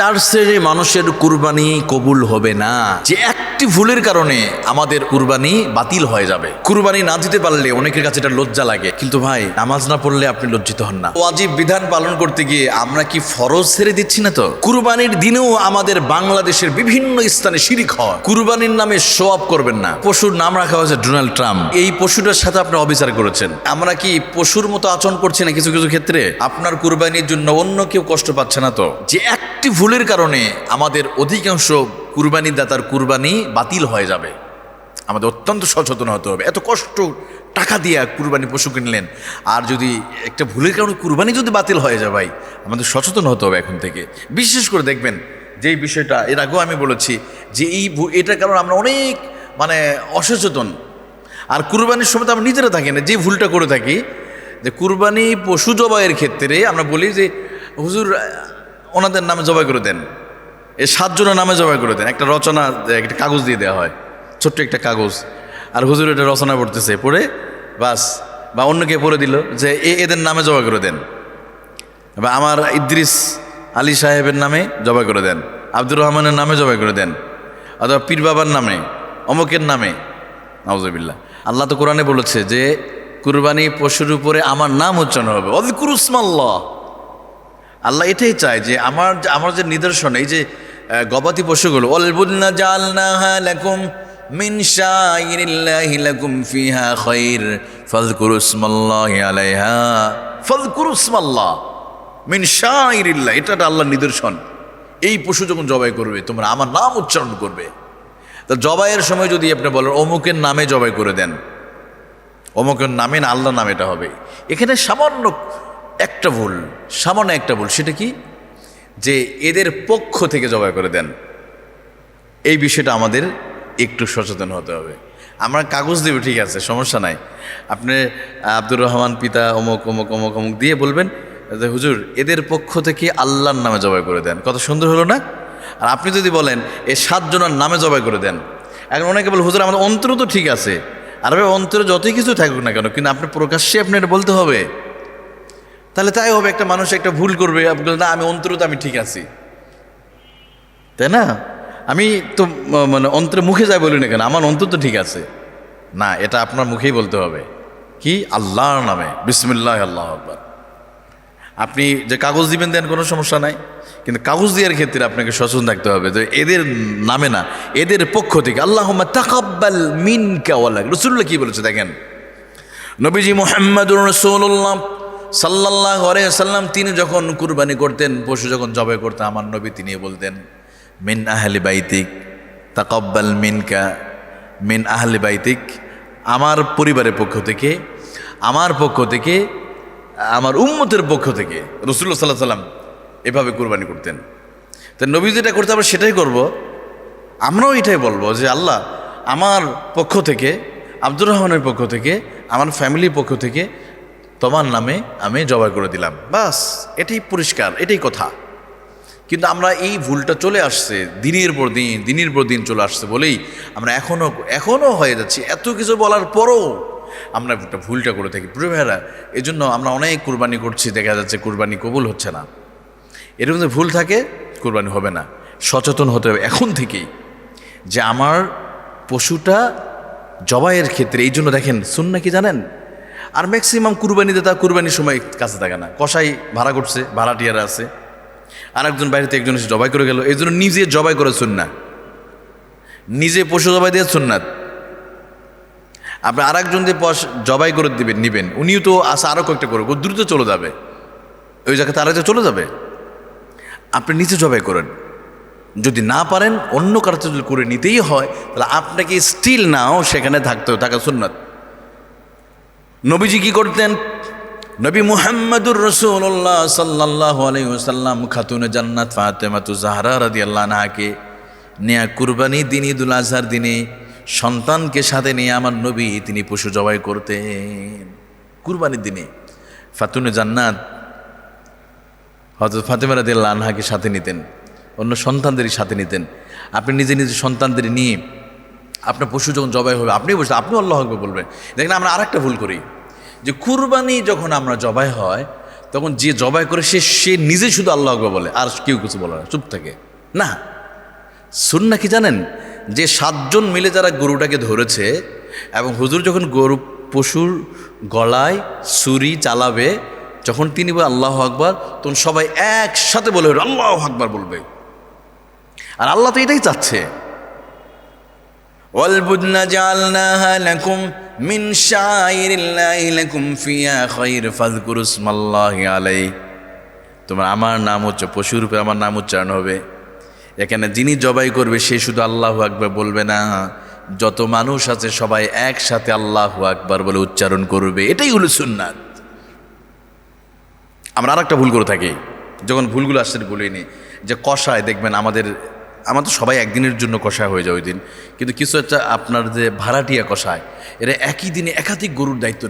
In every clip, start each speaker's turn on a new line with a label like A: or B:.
A: চার শ্রেণীর মানুষের কুরবানি কবুল হবে না, যে একটি ভুলের কারণে আমাদের কুরবানি বাতিল হয়ে যাবে। কুরবানি না দিতে পারলে অনেকের কাছে এটা লজ্জা লাগে, কিন্তু ভাই নামাজ না পড়লে আপনি লজ্জিত হন না? ওয়াজিব বিধান পালন করতে গিয়ে আমরা কি ফরজ ছেড়ে দিচ্ছি না? তো কুরবানির দিনেও আমাদের বাংলাদেশের বিভিন্ন স্থানে শিরিক হয়। কুরবানির নামে শো অফ করবেন না। পশুর নাম রাখা হয়েছে ডোনাল্ড ট্রাম্প, এই পশুটার সাথে আপনি অবিচার করেছেন। আমরা কি পশুর মতো আচরণ করছি না কিছু কিছু ক্ষেত্রে? আপনার কুরবানির জন্য অন্য কেউ কষ্ট পাচ্ছে না তো? যে একটি ভুলের কারণে আমাদের অধিকাংশ কুরবানি দাতার কুরবানি বাতিল হয়ে যাবে, আমাদের অত্যন্ত সচেতন হতে হবে। এত কষ্ট টাকা দিয়ে কুরবানি পশু কিনলেন, আর যদি একটা ভুলের কারণে কুরবানি যদি বাতিল হয়ে যায়, ভাই আমাদের সচেতন হতে হবে এখন থেকে। বিশেষ করে দেখবেন যেই বিষয়টা এর আগেও আমি বলেছি, যে এটার কারণে আমরা অনেক অসচেতন। আর কুরবানির সময় তো আমরা নিজেরা থাকি না, যে ভুলটা করে থাকি, যে কুরবানি পশু জবাইয়ের ক্ষেত্রে আমরা বলি যে হুজুর ওনাদের নামে জবাই করে দেন, এই 7 জনের নামে জবাই করে দেন। একটা রচনা, একটা কাগজ দিয়ে দেওয়া হয়, ছোট্ট একটা কাগজ, আর হুজুর এটা রচনা পড়তেছে, পড়ে বাস, বা অন্যকে পড়ে দিল যে এদের নামে জবাই করে দেন, বা আমার ইদ্রিস আলী সাহেবের নামে জবাই করে দেন, আব্দুর রহমানের নামে জবাই করে দেন, অথবা পীর বাবার নামে, অমুকের নামে। নাউজুবিল্লাহ। আল্লাহ তো কোরআনে বলেছে যে কুরবানি পশুর উপরে আমার নাম উচ্চারণ হবে, অযকুরুসমাল্লাহ। আল্লাহ এটাই চায় যে আমার যে নিদর্শন, এই যে গবাদি পশুগুলো, ওয়ালবুদনা জাআলনাহা লাকুম মিন শাইরিল্লাহি লাকুম ফিহা খায়র ফাযকুরুসমাল্লাহি আলাইহা ফাযকুরুসমাল্লাহ মিন শাইরিল্লাহ। এটা আল্লাহর নিদর্শন। এই পশু যখন জবাই করবে তোমরা আমার নাম উচ্চারণ করবে। তো জবাইয়ের সময় যদি আপনি বলেন অমুকের নামে জবাই করে দেন, অমুকের নামে না আল্লাহর নামে, এটা হবে। এখানে সামান্য একটা ভুল, সেটা কি, যে এদের পক্ষ থেকে জবাই করে দেন। এই বিষয়টা আমাদের একটু সচেতন হতে হবে। আমরা কাগজ দেব, ঠিক আছে, সমস্যা নাই, আপনি আব্দুর রহমান পিতা অমুক অমুক অমুক অমুক দিয়ে বলবেন যে হুজুর এদের পক্ষ থেকে আল্লাহর নামে জবাই করে দেন। কত সুন্দর হলো না? আর আপনি যদি বলেন এই 7 জনের নামে জবাই করে দেন, এখন অনেকে বলে হুজুর আমাদের অন্তর তো ঠিক আছে। আর অন্তরে যতই কিছু থাকুক না কেন, কিন্তু আপনি প্রকাশ্যে আপনি এটা বলতে হবে। তাহলে তাই হবে, একটা মানুষ একটা ভুল করবে, আপনি না আমি অন্তরে তো আমি ঠিক আছি, তাই না? আমি তো অন্তরে মুখে যাই বলি না কেন, আমার অন্তর তো ঠিক আছে। না, এটা আপনার মুখেই বলতে হবে, কি আল্লাহর নামে, বিসমিল্লাহ আল্লাহু আকবার। আপনি যে কাগজ দিবেন দেন, কোনো সমস্যা নাই, কিন্তু কাগজ দেওয়ার ক্ষেত্রে আপনাকে সচেতন থাকতে হবে যে এদের নামে না, এদের পক্ষ থেকে। আল্লাহুম্মা তাকাব্বাল মিনকা ওয়া লাক। রাসূলুল্লাহ কি বলেছে দেখেন, নবীজি মুহাম্মদুর রাসূলুল্লাহ সাল্লাল্লাহু আলাইহি ওয়াসাল্লাম তিনি যখন কুরবানি করতেন, পশু যখন জবাই করতেন, আমার নবী তিনি বলতেন মিন আহলি বাইতিক তাকাব্বাল মিনকা মিন আহলি বাইতিক, আমার পরিবারের পক্ষ থেকে, আমার পক্ষ থেকে, আমার উম্মতের পক্ষ থেকে। রাসূলুল্লাহ সাল্লাল্লাহু আলাইহি ওয়াসাল্লাম এভাবে কুরবানি করতেন। তো নবী যেটা করতে আমরা সেটাই করব, আমরাও এটাই বলবো যে আল্লাহ আমার পক্ষ থেকে, আব্দুর রহমানের পক্ষ থেকে, আমার ফ্যামিলির পক্ষ থেকে তোমার নামে আমি জবাই করে দিলাম, বাস। এটাই পরিষ্কার, এটাই কথা। কিন্তু আমরা এই ভুলটা চলে আসছে দিনের পর দিন চলে আসছে বলেই আমরা এখনো হয়ে যাচ্ছি। এত কিছু বলার পরও আমরা একটা ভুলটা করে থাকি প্রিয় ভাইরা। এই জন্য আমরা অনেক কুরবানি করছি, দেখা যাচ্ছে কুরবানি কবুল হচ্ছে না। এর মধ্যে ভুল থাকে, কুরবানি হবে না। সচেতন হতে হবে এখন থেকেই যে আমার পশুটা জবাইয়ের ক্ষেত্রে। এই জন্য দেখেন সুন্নাহ কি জানেন, আর ম্যাক্সিমাম কুরবানিতে তা কুরবানির সময় কাছে থাকে না, কসাই ভাড়া করছে, ভাড়াটিয়ারা আছে, আর একজন বাইরেতে একজন এসে জবাই করে গেল। এই জন্য নিজে জবাই করে সুন্নাহ, নিজে পশু জবাই দিয়ে সুন্নাত। আপনি আর একজন দিয়ে জবাই করে নিবেন, উনিও তো আসা আরও কয়েকটা করে দ্রুত চলে যাবে, ওই জায়গাতে আরেকটা চলে যাবে। আপনি নিজে জবাই করেন, যদি না পারেন অন্য কারো যদি করে নিতেই হয়, তাহলে আপনাকে স্টিল নাও সেখানে থাকা সুন্নাত। নবীজি কি করতেন, নবী মুহাম্মদুর রাসূলুল্লাহ সাল্লাল্লাহু আলাইহি ওয়াসাল্লাম খাতুনে জান্নাত ফাতেমাতু জাহরা রাদিয়াল্লাহু আনহাকে নিয়ে কুরবানি দিন ঈদুল আজহার দিনে সন্তানকে সাথে নিয়ে আমার নবী তিনি পশু জবাই করতেন কুরবানির দিনে। ফাতুনে জান্নাত হযরত ফাতেমা রাদিয়াল্লাহু আনহাকে সাথে নিতেন, অন্য সন্তানদেরই সাথে নিতেন। আপনি নিজে সন্তানদের নিয়ে আপনার পশু যখন জবাই হবে, আপনি বসে আপনিও আল্লাহু আকবার বলবেন। দেখেন আমরা আরেকটা ভুল করি, যে কুরবানি যখন আমরা জবাই হয় তখন যে জবাই করে সে নিজে শুধু আল্লাহু আকবার বলে, আর কেউ কিছু বলে না, চুপ থাকে না। সুন্নাহ কি জানেন, যে 7 জন মিলে যারা গরুটাকে ধরেছে এবং হুজুর যখন গরু পশুর গলায় ছুরি চালাবে, যখন তিনি বলে আল্লাহু আকবার, তখন সবাই একসাথে বলে আল্লাহু আকবার বলবে। আর আল্লাহ তো এটাই চাচ্ছে, ওয়াল বুদনা জাআলনাহা লাকুম মিন শাআইরিল্লাহি লাকুম ফিহা খায়র ফাযকুরু ইসমাল্লাহি আলাইহি। তোমার আমার নাম হচ্ছে, পশুর উপরে আমার নাম উচ্চারণ হবে। এখানে যিনি জবাই করবে সে শুধু আল্লাহু আকবার বলবে না, যত মানুষ আছে সবাই একসাথে আল্লাহু আকবার বলে উচ্চারণ করবে। এটাই হলো সুন্নাত। আমরা আর একটা ভুল করে থাকি, যখন ভুলগুলো আসছে বলিনি, যে কষায় দেখবেন আমাদের সবাই একদিনের জন্য কষায় হয়ে যায় ওই দিন, কিন্তু কিছু একটা আপনার যে ভাড়াটিয়া কষায়, এরা একই দিনে একাধিক গরুর দায়িত্ব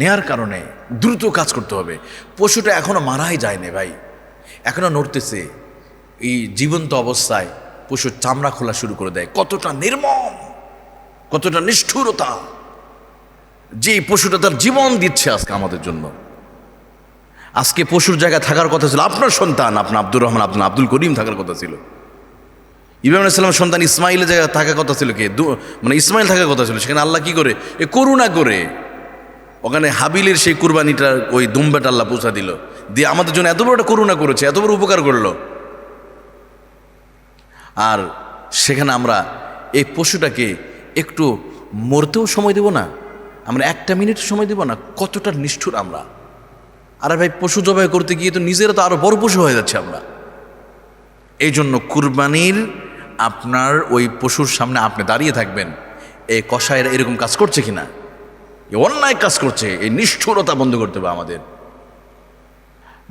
A: নেয়ার কারণে দ্রুত কাজ করতে হবে। পশুটা এখনো মারাই যায়নি ভাই, এখনো নড়তেছে। এই জীবন্ত অবস্থায় পশুর চামড়া খোলা শুরু করে দেয়। কতটা নির্মম, কতটা নিষ্ঠুরতা, যে পশুটা তার জীবন দিচ্ছে আজকে আমাদের জন্য। আজকে পশুর জায়গায় থাকার কথা ছিল আপনার সন্তান, আপনার আব্দুর রহমান, আপনার আব্দুল করিম থাকার কথা ছিল। ইব্রাহিম আলাইহিস সালামের সন্তান ইসমাইলের জায়গায় থাকার কথা ছিল কে? মানে ইসমাইল থাকার কথা ছিল। সেখানে আল্লাহ কি করে, করুণা করে ওখানে হাবিলের সেই কুরবানিটা, ওই দুম্বাটা আল্লাহ পৌঁছা দিল, দিয়ে আমাদের জন্য এত বড় একটা করুণা করেছে, এত বড় উপকার করলো। আর সেখানে আমরা এই পশুটাকে একটু মরতেও সময় দেব না, আমরা 1 মিনিট সময় দেব না। কতটা নিষ্ঠুর আমরা! আরে ভাই, পশু জবাই করতে গিয়ে তো নিজেরা তো আরো বড় পশু হয়ে যাচ্ছে আমরা। এই জন্য কুরবানির আপনার ওই পশুর সামনে আপনি দাঁড়িয়ে থাকবেন, এই কসাইরা এরকম কাজ করছে কিনা, এই অন্যায় কাজ করছে, এই নিষ্ঠুরতা বন্ধ করতে হবে আমাদের।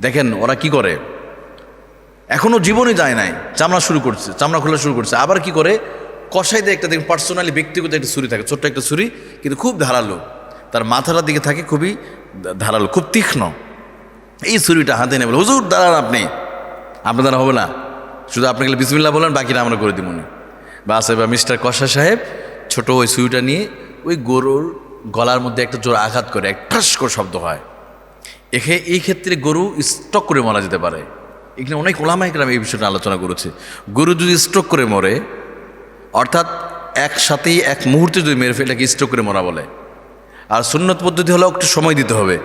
A: দেখেন ওরা কি করে, এখনো জীবনে যায় নাই, চামড়া খোলা শুরু করছে। আবার কি করে, কসাইদের একটা দেখুন পার্সোনালি ব্যক্তিগত একটা ছুরি থাকে, ছোট্ট একটা ছুরি, কিন্তু খুব ধারালো, তার মাথাটার দিকে থাকে খুবই ধারালো, খুব তীক্ষ্ণ। এই ছুরিটা হাতে নেই, বলে হুজুর দাঁড়ান, আপনার দ্বারা হবে না, শুধু আপনাকে বিসমিল্লাহ বলেন, বাকিটা আমরা করে দিব। বাস, এবার মিস্টার কষা সাহেব ছোট ওই ছুরিটা নিয়ে ওই গরুর গলার মধ্যে একটা জোর আঘাত করে, এক ঠাস করে শব্দ হয়। এই ক্ষেত্রে গরু স্ট্রোক করে মারা যেতে পারে। এখানে অনেক ওলামা ইকরাম এই বিষয়টা আলোচনা করেছে। গরু যদি স্ট্রোক করে মরে, অর্থাৎ একসাথেই এক মুহূর্তে যদি মেরে ফেলে, এটাকে স্ট্রোক করে মরা বলে। আর সুন্নত পদ্ধতি হলো একটু সময় দিতে হবে।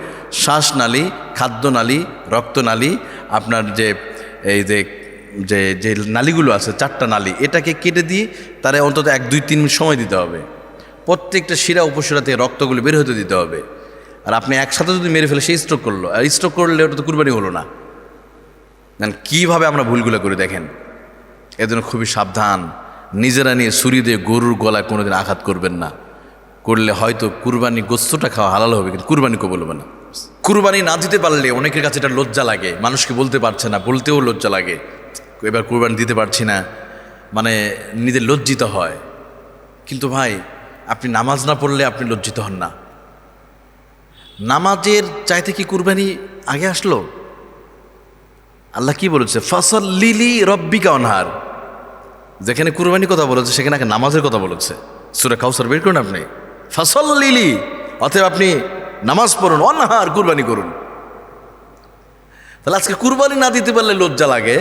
A: শ্বাসনালী, খাদ্যনালী, রক্তনালী, আপনার যে এই যে নালীগুলো আছে 4টা নালী, এটাকে কেটে দিয়ে তারা অন্তত 1-2-3 মিনিট সময় দিতে হবে। প্রত্যেকটা শিরা উপশিরা থেকে রক্তগুলো বের হতে দিতে হবে। আর আপনি একসাথে যদি মেরে ফেলে, সেই স্ট্রোক করলো, আর স্ট্রোক করলে ওটা তো কুরবানি হলো না। কীভাবে আমরা ভুলগুলো করে দেখেন। এজন্য খুবই সাবধান, নিজেরা নিয়ে ছুরি দিয়ে গরুর গলায় কোনোদিন আঘাত করবেন না। করলে হয়তো কুরবানি গোস্তটা খাওয়া হালাল হবে, কিন্তু কুরবানি কবুল হবে না। কুরবানি না দিতে পারলে অনেকের কাছে এটা লজ্জা লাগে, মানুষকে বলতে পারছে না, বলতেও লজ্জা লাগে, এবার কুরবানি দিতে পারছি না, মানে নিজের লজ্জিত হয়। কিন্তু ভাই, আপনি নামাজ না পড়লে আপনি লজ্জিত হন না। নামাজের চাইতে কি কুরবানি আগে আসলো? আল্লাহ কি বলেছে, ফাসাল্লি লিরাব্বিকা ওয়ানহার। যেখানে কুরবানির কথা বলেছে সেখানে নামাজের কথা বলেছে। সূরা কাউসার বের করুন আপনি, ফাসাল্লি লি, অতএব আপনি নামাজ পড়ুন, ওয়ানহার, কুরবানি করুন। তাহলে আজকে কুরবানি না দিতে পারলে লজ্জা লাগে।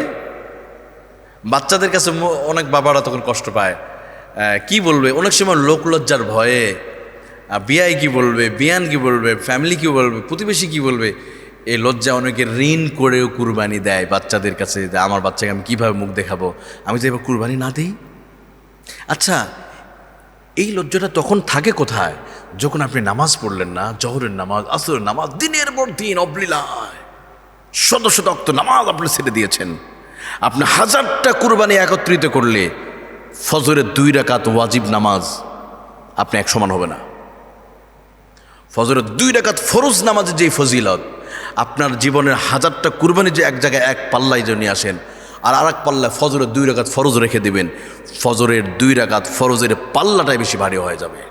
A: বাচ্চাদের কাছে অনেক বাবারা তখন কষ্ট পায়, কি বলবে, অনেক সময় লোক লজ্জার ভয়ে, বিয়াই কি বলবে, বিয়ান কি বলবে, ফ্যামিলি কি বলবে, প্রতিবেশী কি বলবে, এই লজ্জা অনেকে ঋণ করেও কুরবানি দেয় বাচ্চাদের কাছে, যে আমার বাচ্চাকে আমি কীভাবে মুখ দেখাবো, আমি তো এবার কুরবানি না দিই। আচ্ছা, এই লজ্জাটা তখন থাকে কোথায়? যখন আপনি নামাজ পড়লেন না, জহরের নামাজ, আসরের নামাজ, দিনের পর দিন অবলীলায় শত শত ওয়াক্ত নামাজ আপনি ছেড়ে দিয়েছেন। আপনি 1000টা কুরবানি একত্রিত করলে ফজরের 2 রাকাত ওয়াজিব নামাজ আপনি এক সমান হবে না। ফজরের 2 রাকাত ফরজ নামাজের যেই ফজিলত, আপনার জীবনের 1000টা কুরবানি যে এক জায়গায় এক পাল্লায় যে নিয়ে আসেন, আর আরেক পাল্লায় ফজরের 2 রাকাত ফরজ রেখে দিবেন, ফজরের 2 রাকাত ফরজের পাল্লাটাই বেশি ভারী হয়ে যাবে।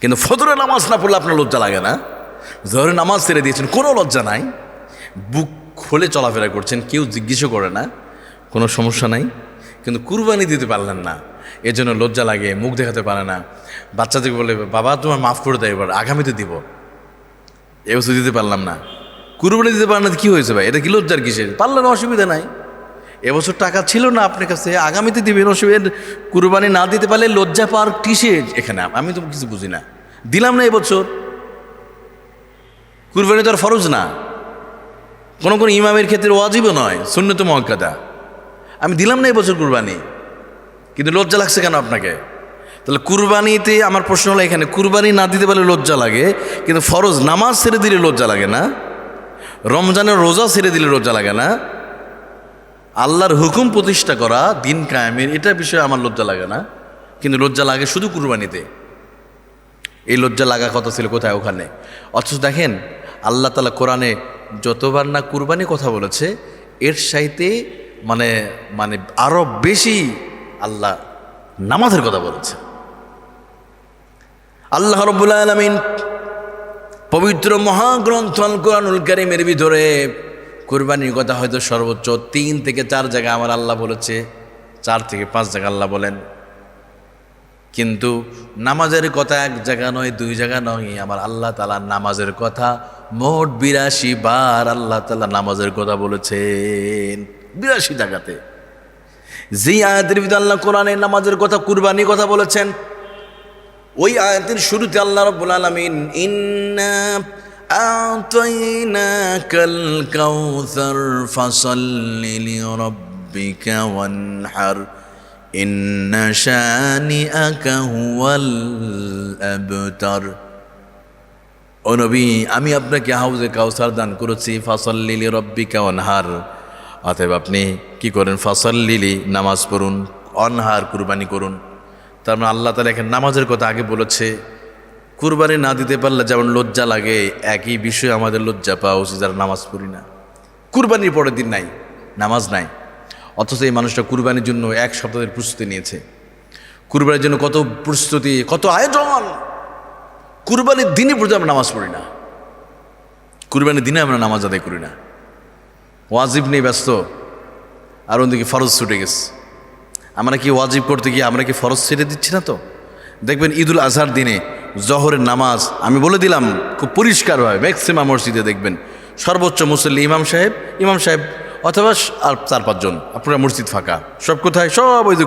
A: কিন্তু ফজরের নামাজ না পড়লে আপনার লজ্জা লাগে না? জোহরের নামাজ ছেড়ে দিয়েছেন, কোনো লজ্জা নাই, বুক খুলে চলাফেরা করছেন, কেউ জিজ্ঞেসও করে না, কোনো সমস্যা নাই। কিন্তু কুরবানি দিতে পারলেন না, এজন্য লজ্জা লাগে, মুখ দেখাতে পারে না। বাচ্চাদেরকে বলে, বাবা তোমার মাফ করে দেয়, এবার আগামীতে দিব, এ বছর দিতে পারলাম না, কুরবানি দিতে পারেন না, কি হয়েছে ভাই? এটা কি লজ্জার কিসের? পারলেন, অসুবিধা নাই। এবছর টাকা ছিল না আপনার কাছে, আগামীতে দিবেন, অসুবিধা। কুরবানি না দিতে পারলে লজ্জা পাওয়ার কিসের এখানে? আমি তো কিছু বুঝি না। দিলাম না এবছর। কুরবানি তো আর ফরজ না, কোনো কোনো ইমামের ক্ষেত্রে ওয়াজিবও নয়, সুন্নত মুআক্কাদা। আমি দিলাম না এবছর কুরবানি, কিন্তু লজ্জা লাগছে কেন আপনাকে? তাহলে কুরবানিতে আমার প্রশ্ন হলো এখানে, কুরবানি না দিতে পারলে লজ্জা লাগে, কিন্তু ফরজ নামাজ ছেড়ে দিলে লজ্জা লাগে না? রমজানের রোজা ছেড়ে দিলে লজ্জা লাগে না? আল্লাহর হুকুম প্রতিষ্ঠা করা, দিন কায়েমের, এটা বিষয়ে আমার লজ্জা লাগে না, কিন্তু লজ্জা লাগে শুধু কুরবানিতে। এই লজ্জা লাগা কথা ছিল কোথায়? ওখানে। অথচ দেখেন আল্লাহ তাআলা কোরআনে যতবার না কুরবানি কথা বলেছে, এর সাইতে মানে মানে আরো বেশি আল্লাহ নামাজের কথা বলেছে। আল্লাহ রাব্বুল আলামিন পবিত্র মহাগ্রন্থ আল কোরআনুল কারীমের ভিতরে কুরবানির কথা হয়তো সর্বোচ্চ 3 থেকে 4 জায়গা আমার আল্লাহ বলেছে, 4 থেকে 5 জায়গা আল্লাহ বলেন। কিন্তু নামাজের কথা 1 জায়গা নয়, 2 জায়গা নয়, আমার আল্লাহ তাআলা নামাজের কথা মোট 82 বার আল্লাহ তাআলা নামাজের কথা বলেছেন, 82 জায়গাতে। যে আয়াতের ভিতরে আল্লাহ কোরআনে নামাজের কথা, কুরবানির কথা বলেছেন, ওই আয়াতের শুরুতে আল্লাহ রাব্বুল আলামিন ইন্না আ'তাইনাকাল কাউসার ফাসাল্লি লিরাব্বিকা ওয়ানহার ইন্না শানিআকা হুয়াল আবতার। ও নবী, আমি আপনাকে হাউজে কাউসার দান করেছি, ফাসাল্লি লিরাব্বিকা ওয়ানহার, অতএব আপনি কি করেন? ফাসাল্লি, নামাজ পড়ুন, অনহার, কুরবানি করুন। তার মানে আল্লাহ তাআলা এখানে নামাজের কথা আগে বলেছে। কুরবানি না দিতে পারলে যেমন লজ্জা লাগে, একই বিষয়ে আমাদের লজ্জা পাওয়া উচিত যারা নামাজ পড়ি না। কুরবানির পরের দিন নাই, নামাজ নাই, অথচ এই মানুষটা কুরবানির জন্য 1 সপ্তাহের প্রস্তুতি নিয়েছে। কুরবানির জন্য কত প্রস্তুতি, কত আয়োজন। কুরবানির দিনই পর্যন্ত আমরা নামাজ পড়ি না, কুরবানির দিনে আমরা নামাজ আদায় করি না, ওয়াজিব নিয়ে ব্যস্ত, আর ওদিকে ফরজ ছুটে গেছে। আমরা কি ওয়াজিব করতে গিয়ে আমরা কি ফরজ ছেড়ে দিচ্ছি না? তো দেখবেন ঈদুল আজহার দিনে জহরের নামাজ, আমি বলে দিলাম খুব পরিষ্কারভাবে, ম্যাক্সিমাম মসজিদে দেখবেন সর্বোচ্চ মুসল্লি ইমাম সাহেব অথবা আর 4-5 জন, আপনারা মসজিদ ফাঁকা। সব কোথায়? সব ওই যে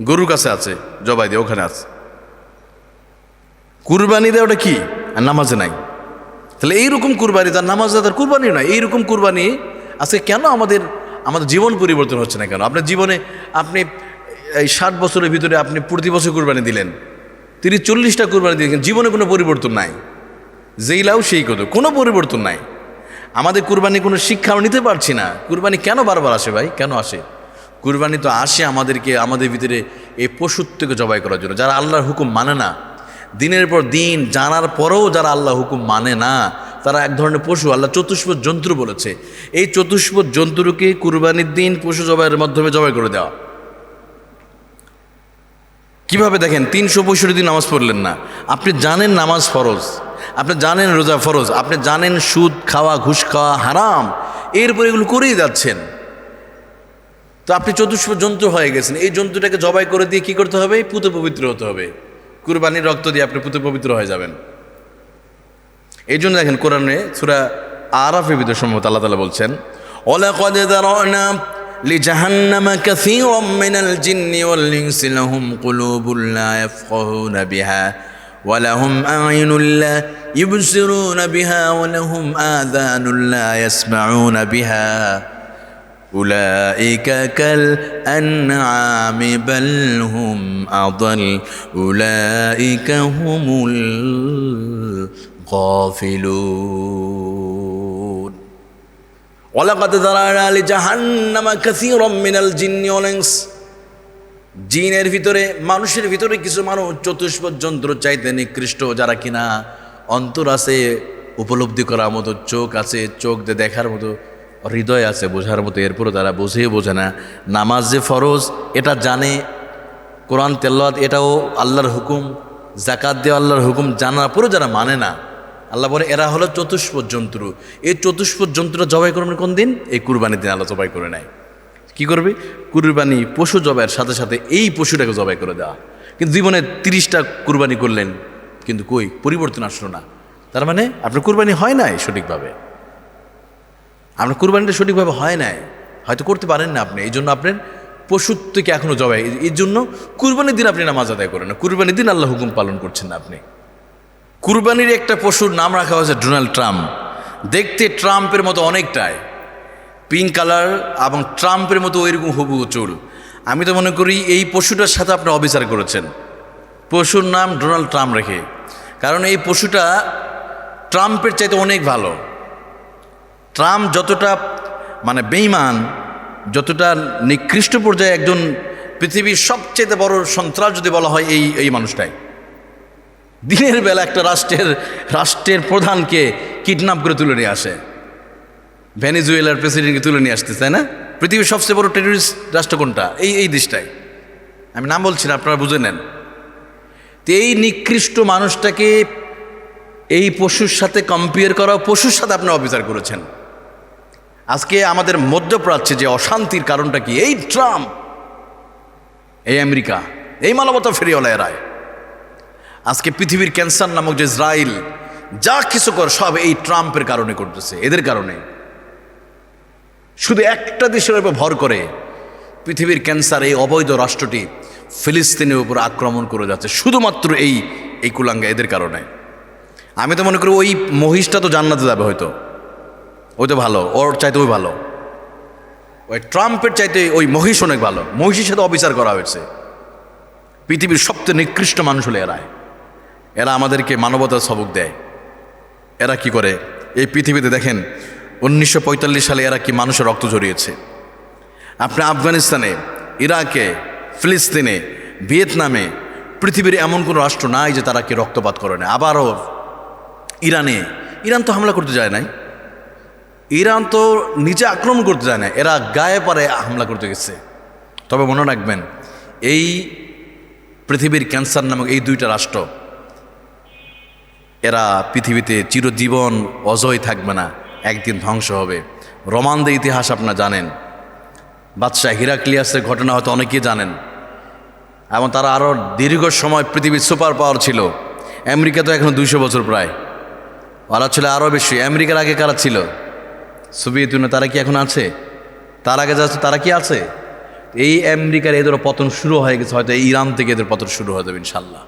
A: গরুর কাছে আছে, জবাই দিয়ে ওখানে আছে। কুরবানি দেয় ওটা কি? আর নামাজে নাই। তাহলে এইরকম কুরবানি, তার নামাজ তার কুরবানি নয়, এইরকম কুরবানি আজকে কেন আমাদের জীবন পরিবর্তন হচ্ছে না কেন? আপনার জীবনে আপনি এই 60 বছরের ভিতরে আপনি প্রতি বছর কুরবানি দিলেন, 30-40টা কুরবানি দিলেন, জীবনে কোনো পরিবর্তন নাই। যেই লাউ সেই কত, কোনো পরিবর্তন নাই। আমাদের কুরবানি কোনো শিক্ষা আমরা নিতে পারছি না। কুরবানি কেন বারবার আসে ভাই? কেন আসে? কুরবানি তো আসে আমাদের ভিতরে এই পশুত্বকে জবাই করার জন্য। যারা আল্লাহর হুকুম মানে না, দিনের পর দিন জানার পরেও যারা আল্লাহ হুকুম মানে না, তারা এক ধরনের পশু। আল্লাহ চতুষ্পদ জন্তু বলেছে, এই চতুষ্পদ জন্তুকে কুরবানির দিন পশু জবাইয়ের মাধ্যমে জবাই করে দেওয়া। কিভাবে? দেখেন, 365 দিন নামাজ পড়লেন না, আপনি জানেন নামাজ ফরজ, আপনি জানেন রোজা ফরজ, আপনি জানেন সুদ খাওয়া, ঘুষ খাওয়া হারাম, এরপর এগুলো করেই যাচ্ছেন। তো আপনি চতুষ্পদ জন্তু হয়ে গেছেন। এই জন্তুটাকে জবাই করে দিয়ে কি করতে হবে? পুত পবিত্র হতে হবে। কুরবানির রক্ত দিয়ে আপনি পুত পবিত্র হয়ে যাবেন। এই জন্য দেখেন কোরআনে সূরা আরাফের ভিতরে সম্ভবত আল্লাহ তাআলা বলছেন, ওয়ালাকাদ যারানা লিজাহান্নামা কাসীরাম মিনাল জিন্নি ওয়াল ইনসি লাহুম কুলুবুন লা ইয়াফকাহুনা বিহা ওয়া লাহুম আ'য়ুনুন লা ইবসিরুনা বিহা ওয়া লাহুম আযানুন লা ইয়াসমাউনা বিহা উলাইকা কাল আনআমি বাল হুম আদাল উলাইকা হুমুল গাফিলুন। ওয়ালাকাদ যারানা লিজাহান্নামা কাসীরাম মিনাল জিন্নি ওয়াল ইনস, জিনের ভিতরে, মানুষের ভিতরে কিছু মানুষ চতুষ্পদ যন্ত্র চাইতে নিকৃষ্ট, যারা কিনা অন্তর আছে উপলব্ধি করার মতো, চোখ আছে, চোখ দিয়ে দেখার মতো, হৃদয় আছে বোঝার মতো, এরপরও তারা বোঝে না। নামাজ যে ফরজ এটা জানে, কোরআন তেলাওয়াত এটাও আল্লাহর হুকুম, যাকাত দেওয়া আল্লাহর হুকুম জানার পরেও যারা মানে না, আল্লাহ বলে এরা হলো চতুষ্পদ জন্তু। এই চতুষ্পদ জন্তুটা জবাই করবেন কোন দিন? এই কুরবানির দিন আল্লাহ জবাই করে নেয়। কি করবে? কুরবানি পশু জবাইয়ের সাথে সাথে এই পশুটাকে জবাই করে দেওয়া। কিন্তু জীবনে 30টা কুরবানি করলেন, কিন্তু কই পরিবর্তন আসলো না। তার মানে আপনার কুরবানি হয় নাই সঠিকভাবে, আপনার কুরবানিটা সঠিকভাবে হয় নাই, হয়তো করতে পারেন না আপনি, এই জন্য আপনার পশুর থেকে এখনও জবাই, এই জন্য কুরবানির দিন আপনি নামাজ আদায় করেন না, কুরবানির দিন আল্লাহ হুকুম পালন করছেন না আপনি। কুরবানির একটা পশুর নাম রাখা হয়েছে ডোনাল্ড ট্রাম্প, দেখতে ট্রাম্পের মতো অনেকটাই, পিঙ্ক কালার এবং ট্রাম্পের মতো ওইরকম হুবহু চুল। আমি তো মনে করি এই পশুটার সাথে আপনি অবিচার করেছেন, পশুর নাম ডোনাল্ড ট্রাম্প রেখে, কারণ এই পশুটা ট্রাম্পের চাইতে অনেক ভালো। ট্রাম্প যতটা মানে বেঈমান, যতটা নিকৃষ্ট পর্যায়ে একজন পৃথিবীর সবচেয়ে বড় সন্ত্রাস যদি বলা হয় এই মানুষটাই। দিনের বেলা একটা রাষ্ট্রের প্রধানকে কিডন্যাপ করে তুলে নিয়ে আসে, ভেনেজুয়েলার প্রেসিডেন্টকে তুলে নিয়ে আসতে, তাই না? পৃথিবীর সবচেয়ে বড় টেররিস্ট রাষ্ট্র কোনটা? এই দেশটাই, আমি নাম বলছি না, আপনারা বুঝে নেন। তো এই নিকৃষ্ট মানুষটাকে এই পশুর সাথে কম্পেয়ার করা, পশুর সাথে আপনি অবিচার করেছেন। আজকে আমাদের মধ্যপ্রাচ্যে যে অশান্তির কারণটা কি? এই ট্রাম্প, এই আমেরিকা, এই মানবতা ফেরিওয়ালা এরাই। আজকে পৃথিবীর ক্যান্সার নামক যে ইসরায়েল যা কিছু করে সব এই ট্রাম্পের কারণে করতেছে, এদের কারণে। শুধু একটা দেশের উপর ভর করে পৃথিবীর ক্যান্সার এই অবৈধ রাষ্ট্রটি ফিলিস্তিনের উপর আক্রমণ করে যাচ্ছে, শুধুমাত্র এই কুলাঙ্গা, এদের কারণে। আমি তো মনে করি ওই মহিষটা তো জান্নাতে যাবে, হয়তো ওই তো ভালো, ওর চাইতে ওই ভালো, ওই ট্রাম্পের চাইতে ওই মহিষ অনেক ভালো। মহিষের সাথে অবিচার করা হয়েছে। পৃথিবীর সবচেয়ে নিকৃষ্ট মানুষ হলে এরা আমাদেরকে মানবতার সবক দেয়। এরা কি করে এই পৃথিবীতে দেখেন, 1945 সালে এরা কি মানুষের রক্ত ঝরিয়েছে। আপনি আফগানিস্তানে, ইরাকে, ফিলিস্তিনে, ভিয়েতনামে, পৃথিবীর এমন কোনো রাষ্ট্র নাই যে তারা কি রক্তপাত করে না। আবারও ইরান তো হামলা করতে যায় নাই, ইরান তো নিজে আক্রমণ করতে যায় না, এরা গায়ে পারে হামলা করতে গেছে। তবে মনে রাখবেন, এই পৃথিবীর ক্যান্সার নামক এই দুইটা রাষ্ট্র, এরা পৃথিবীতে চিরজীবন অজয় থাকবে না, একদিন ধ্বংস হবে। রোমানদের ইতিহাস আপনারা জানেন, বাদশাহ হিরাক্লিয়াসের ঘটনা হয়তো অনেকেই জানেন, এবং তারা আরও দীর্ঘ সময় পৃথিবীর সুপার পাওয়ার ছিল। আমেরিকা তো এখন 200 বছর প্রায়, ওরা ছিল আরও বেশি। আমেরিকার আগে কারা ছিল? সোভিয়েত ইউনিয়ন, তারা কি এখন আছে? তার আগে যাচ্ছে, তারা কি আছে? এই আমেরিকার এদের পতন শুরু হয়ে গেছে, হয়তো ইরান থেকে এদের পতন শুরু হয়ে যাবে ইনশাল্লাহ।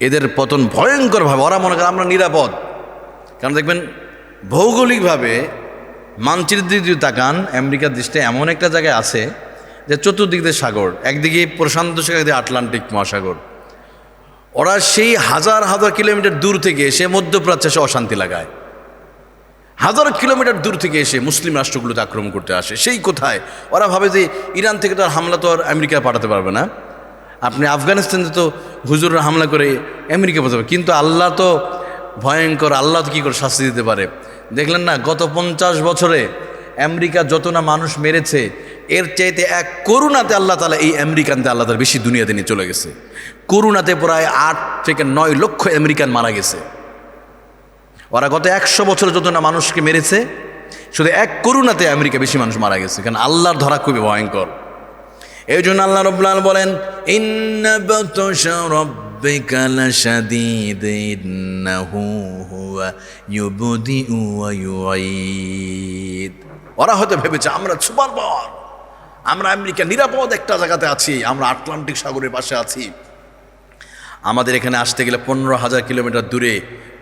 A: এদের পতন ভয়ঙ্করভাবে, ওরা মনে করে আমরা নিরাপদ। কারণ দেখবেন ভৌগোলিকভাবে মানচিত্রের দিকে যদি তাকান, আমেরিকার দেশটা এমন একটা জায়গায় আছে যে চতুর্দিক দিয়ে সাগর, একদিকে প্রশান্ত সাগর, একদিকে আটলান্টিক মহাসাগর। ওরা সেই হাজার হাজার কিলোমিটার দূর থেকে এসে মধ্যপ্রাচ্যে এসে অশান্তি লাগায়, হাজার কিলোমিটার দূর থেকে এসে মুসলিম রাষ্ট্রগুলোতে আক্রমণ করতে আসে। সেই কোথায় ওরা ভাবে যে ইরান থেকে তো আর হামলা তো আর আমেরিকা পাঠাতে পারবে না। আপনি আফগানিস্তানে তো হুজুররা হামলা করে আমেরিকা পাঠাবে, কিন্তু আল্লাহ তো ভয়ঙ্কর, আল্লাহ তো কী করে শাস্তি দিতে পারে। দেখলেন না, গত 50 বছরে আমেরিকা যত না মানুষ মেরেছে, এর চাইতে এক করোনাতে আল্লাহ তাআলা এই আমেরিকানতে আল্লাহ তাআলা বেশি দুনিয়াতে নিয়ে চলে গেছে। করোনাতে প্রায় 8 থেকে 9 লক্ষ আমেরিকান মারা গেছে। ওরা গত 100 বছরে যত না মানুষকে মেরেছে, শুধু এক করোনাতে আমেরিকা বেশি মানুষ মারা গেছে। কারণ আল্লাহর ধরা খুবই ভয়ঙ্কর। এই জন্য আল্লাহ রাব্বুল আলামিন বলেন, ইন্না বাতশা রাব্বিকা লাশাদীদ ইন্নাহু হুয়া ইউবদিউ ওয়া ইউঈদ। ওরা হয়তো ভেবেছে আমরা সুপার পাওয়ার, আমরা আমেরিকা নিরাপদ একটা জায়গাতে আছি, আমরা আটলান্টিক সাগরের পাশে আছি, আমাদের এখানে আসতে গেলে 15,000 কিলোমিটার দূরে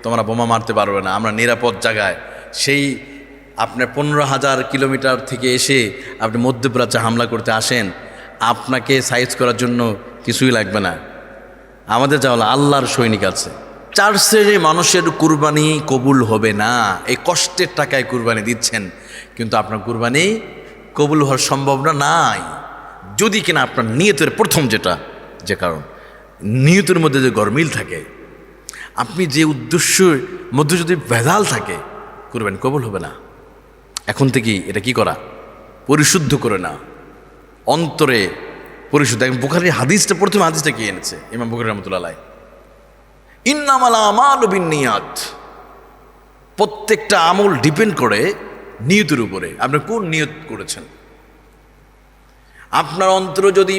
A: তোমরা বোমা মারতে পারবে না, আমরা নিরাপদ জায়গায়। সেই আপনার 15,000 কিলোমিটার থেকে এসে আপনি মধ্যপ্রাচ্যে হামলা করতে আসেন, আপনাকে সাইজ করার জন্য কিছুই লাগবে না। আমাদের যা হলো আল্লাহর সৈনিক আছে। 4 শ্রেণীর মানুষের কুরবানি কবুল হবে না। এই কষ্টের টাকায় কুরবানি দিচ্ছেন, কিন্তু আপনার কুরবানি কবুল হওয়ার সম্ভাবনা নাই যদি কিনা আপনার নিয়তের প্রথম যে কারণ নিয়তের মধ্যে যে গরমিল থাকে, আপনি যে উদ্দেশ্যের মধ্যে যদি ভেজাল থাকে, কুরবানি কবুল হবে না। এখন থেকেই এটা কি করা, পরিশুদ্ধ করে না, অন্তরে পরিশুদ্ধ। বুখারীর হাদিসটা, প্রথম হাদিসটা কি এনেছে ইমাম বুখারী রাহমাতুল্লাহ আলাইহি, ইন্নামাল আমালু বিন্নিয়াত। প্রত্যেকটা আমল ডিপেন্ড করে নিয়তের উপরে, আপনি কোন নিয়ত করেছেন। আপনার অন্তরে যদি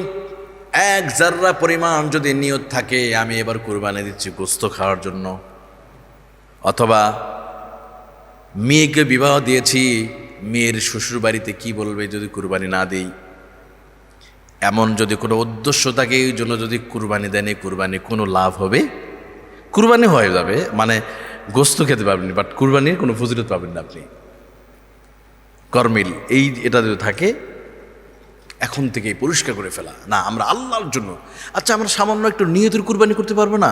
A: 1 জাররা পরিমাণ যদি নিয়ত থাকে, আমি এবার কুরবানি দিচ্ছি গোস্ত খাওয়ার জন্য, অথবা মেয়েকে বিবাহ দিয়েছি, মেয়ের শ্বশুর বাড়িতে কী বলবে যদি কুরবানি না দিই, এমন যদি কোনো উদ্দেশ্য থাকে এই জন্য যদি কুরবানি দেন, এই কুরবানি কোনো লাভ হবে? কুরবানি হয়ে যাবে, মানে গোস্ত খেতে পারবেন, বাট কুরবানির কোনো ফজিলত পাবেন না আপনি। কর্মিল এই এটা যদি থাকে, এখন থেকেই পরিষ্কার করে ফেলা, না আমরা আল্লাহর জন্য। আচ্ছা, আমরা সামান্য একটু নিয়তের কুরবানি করতে পারবো না?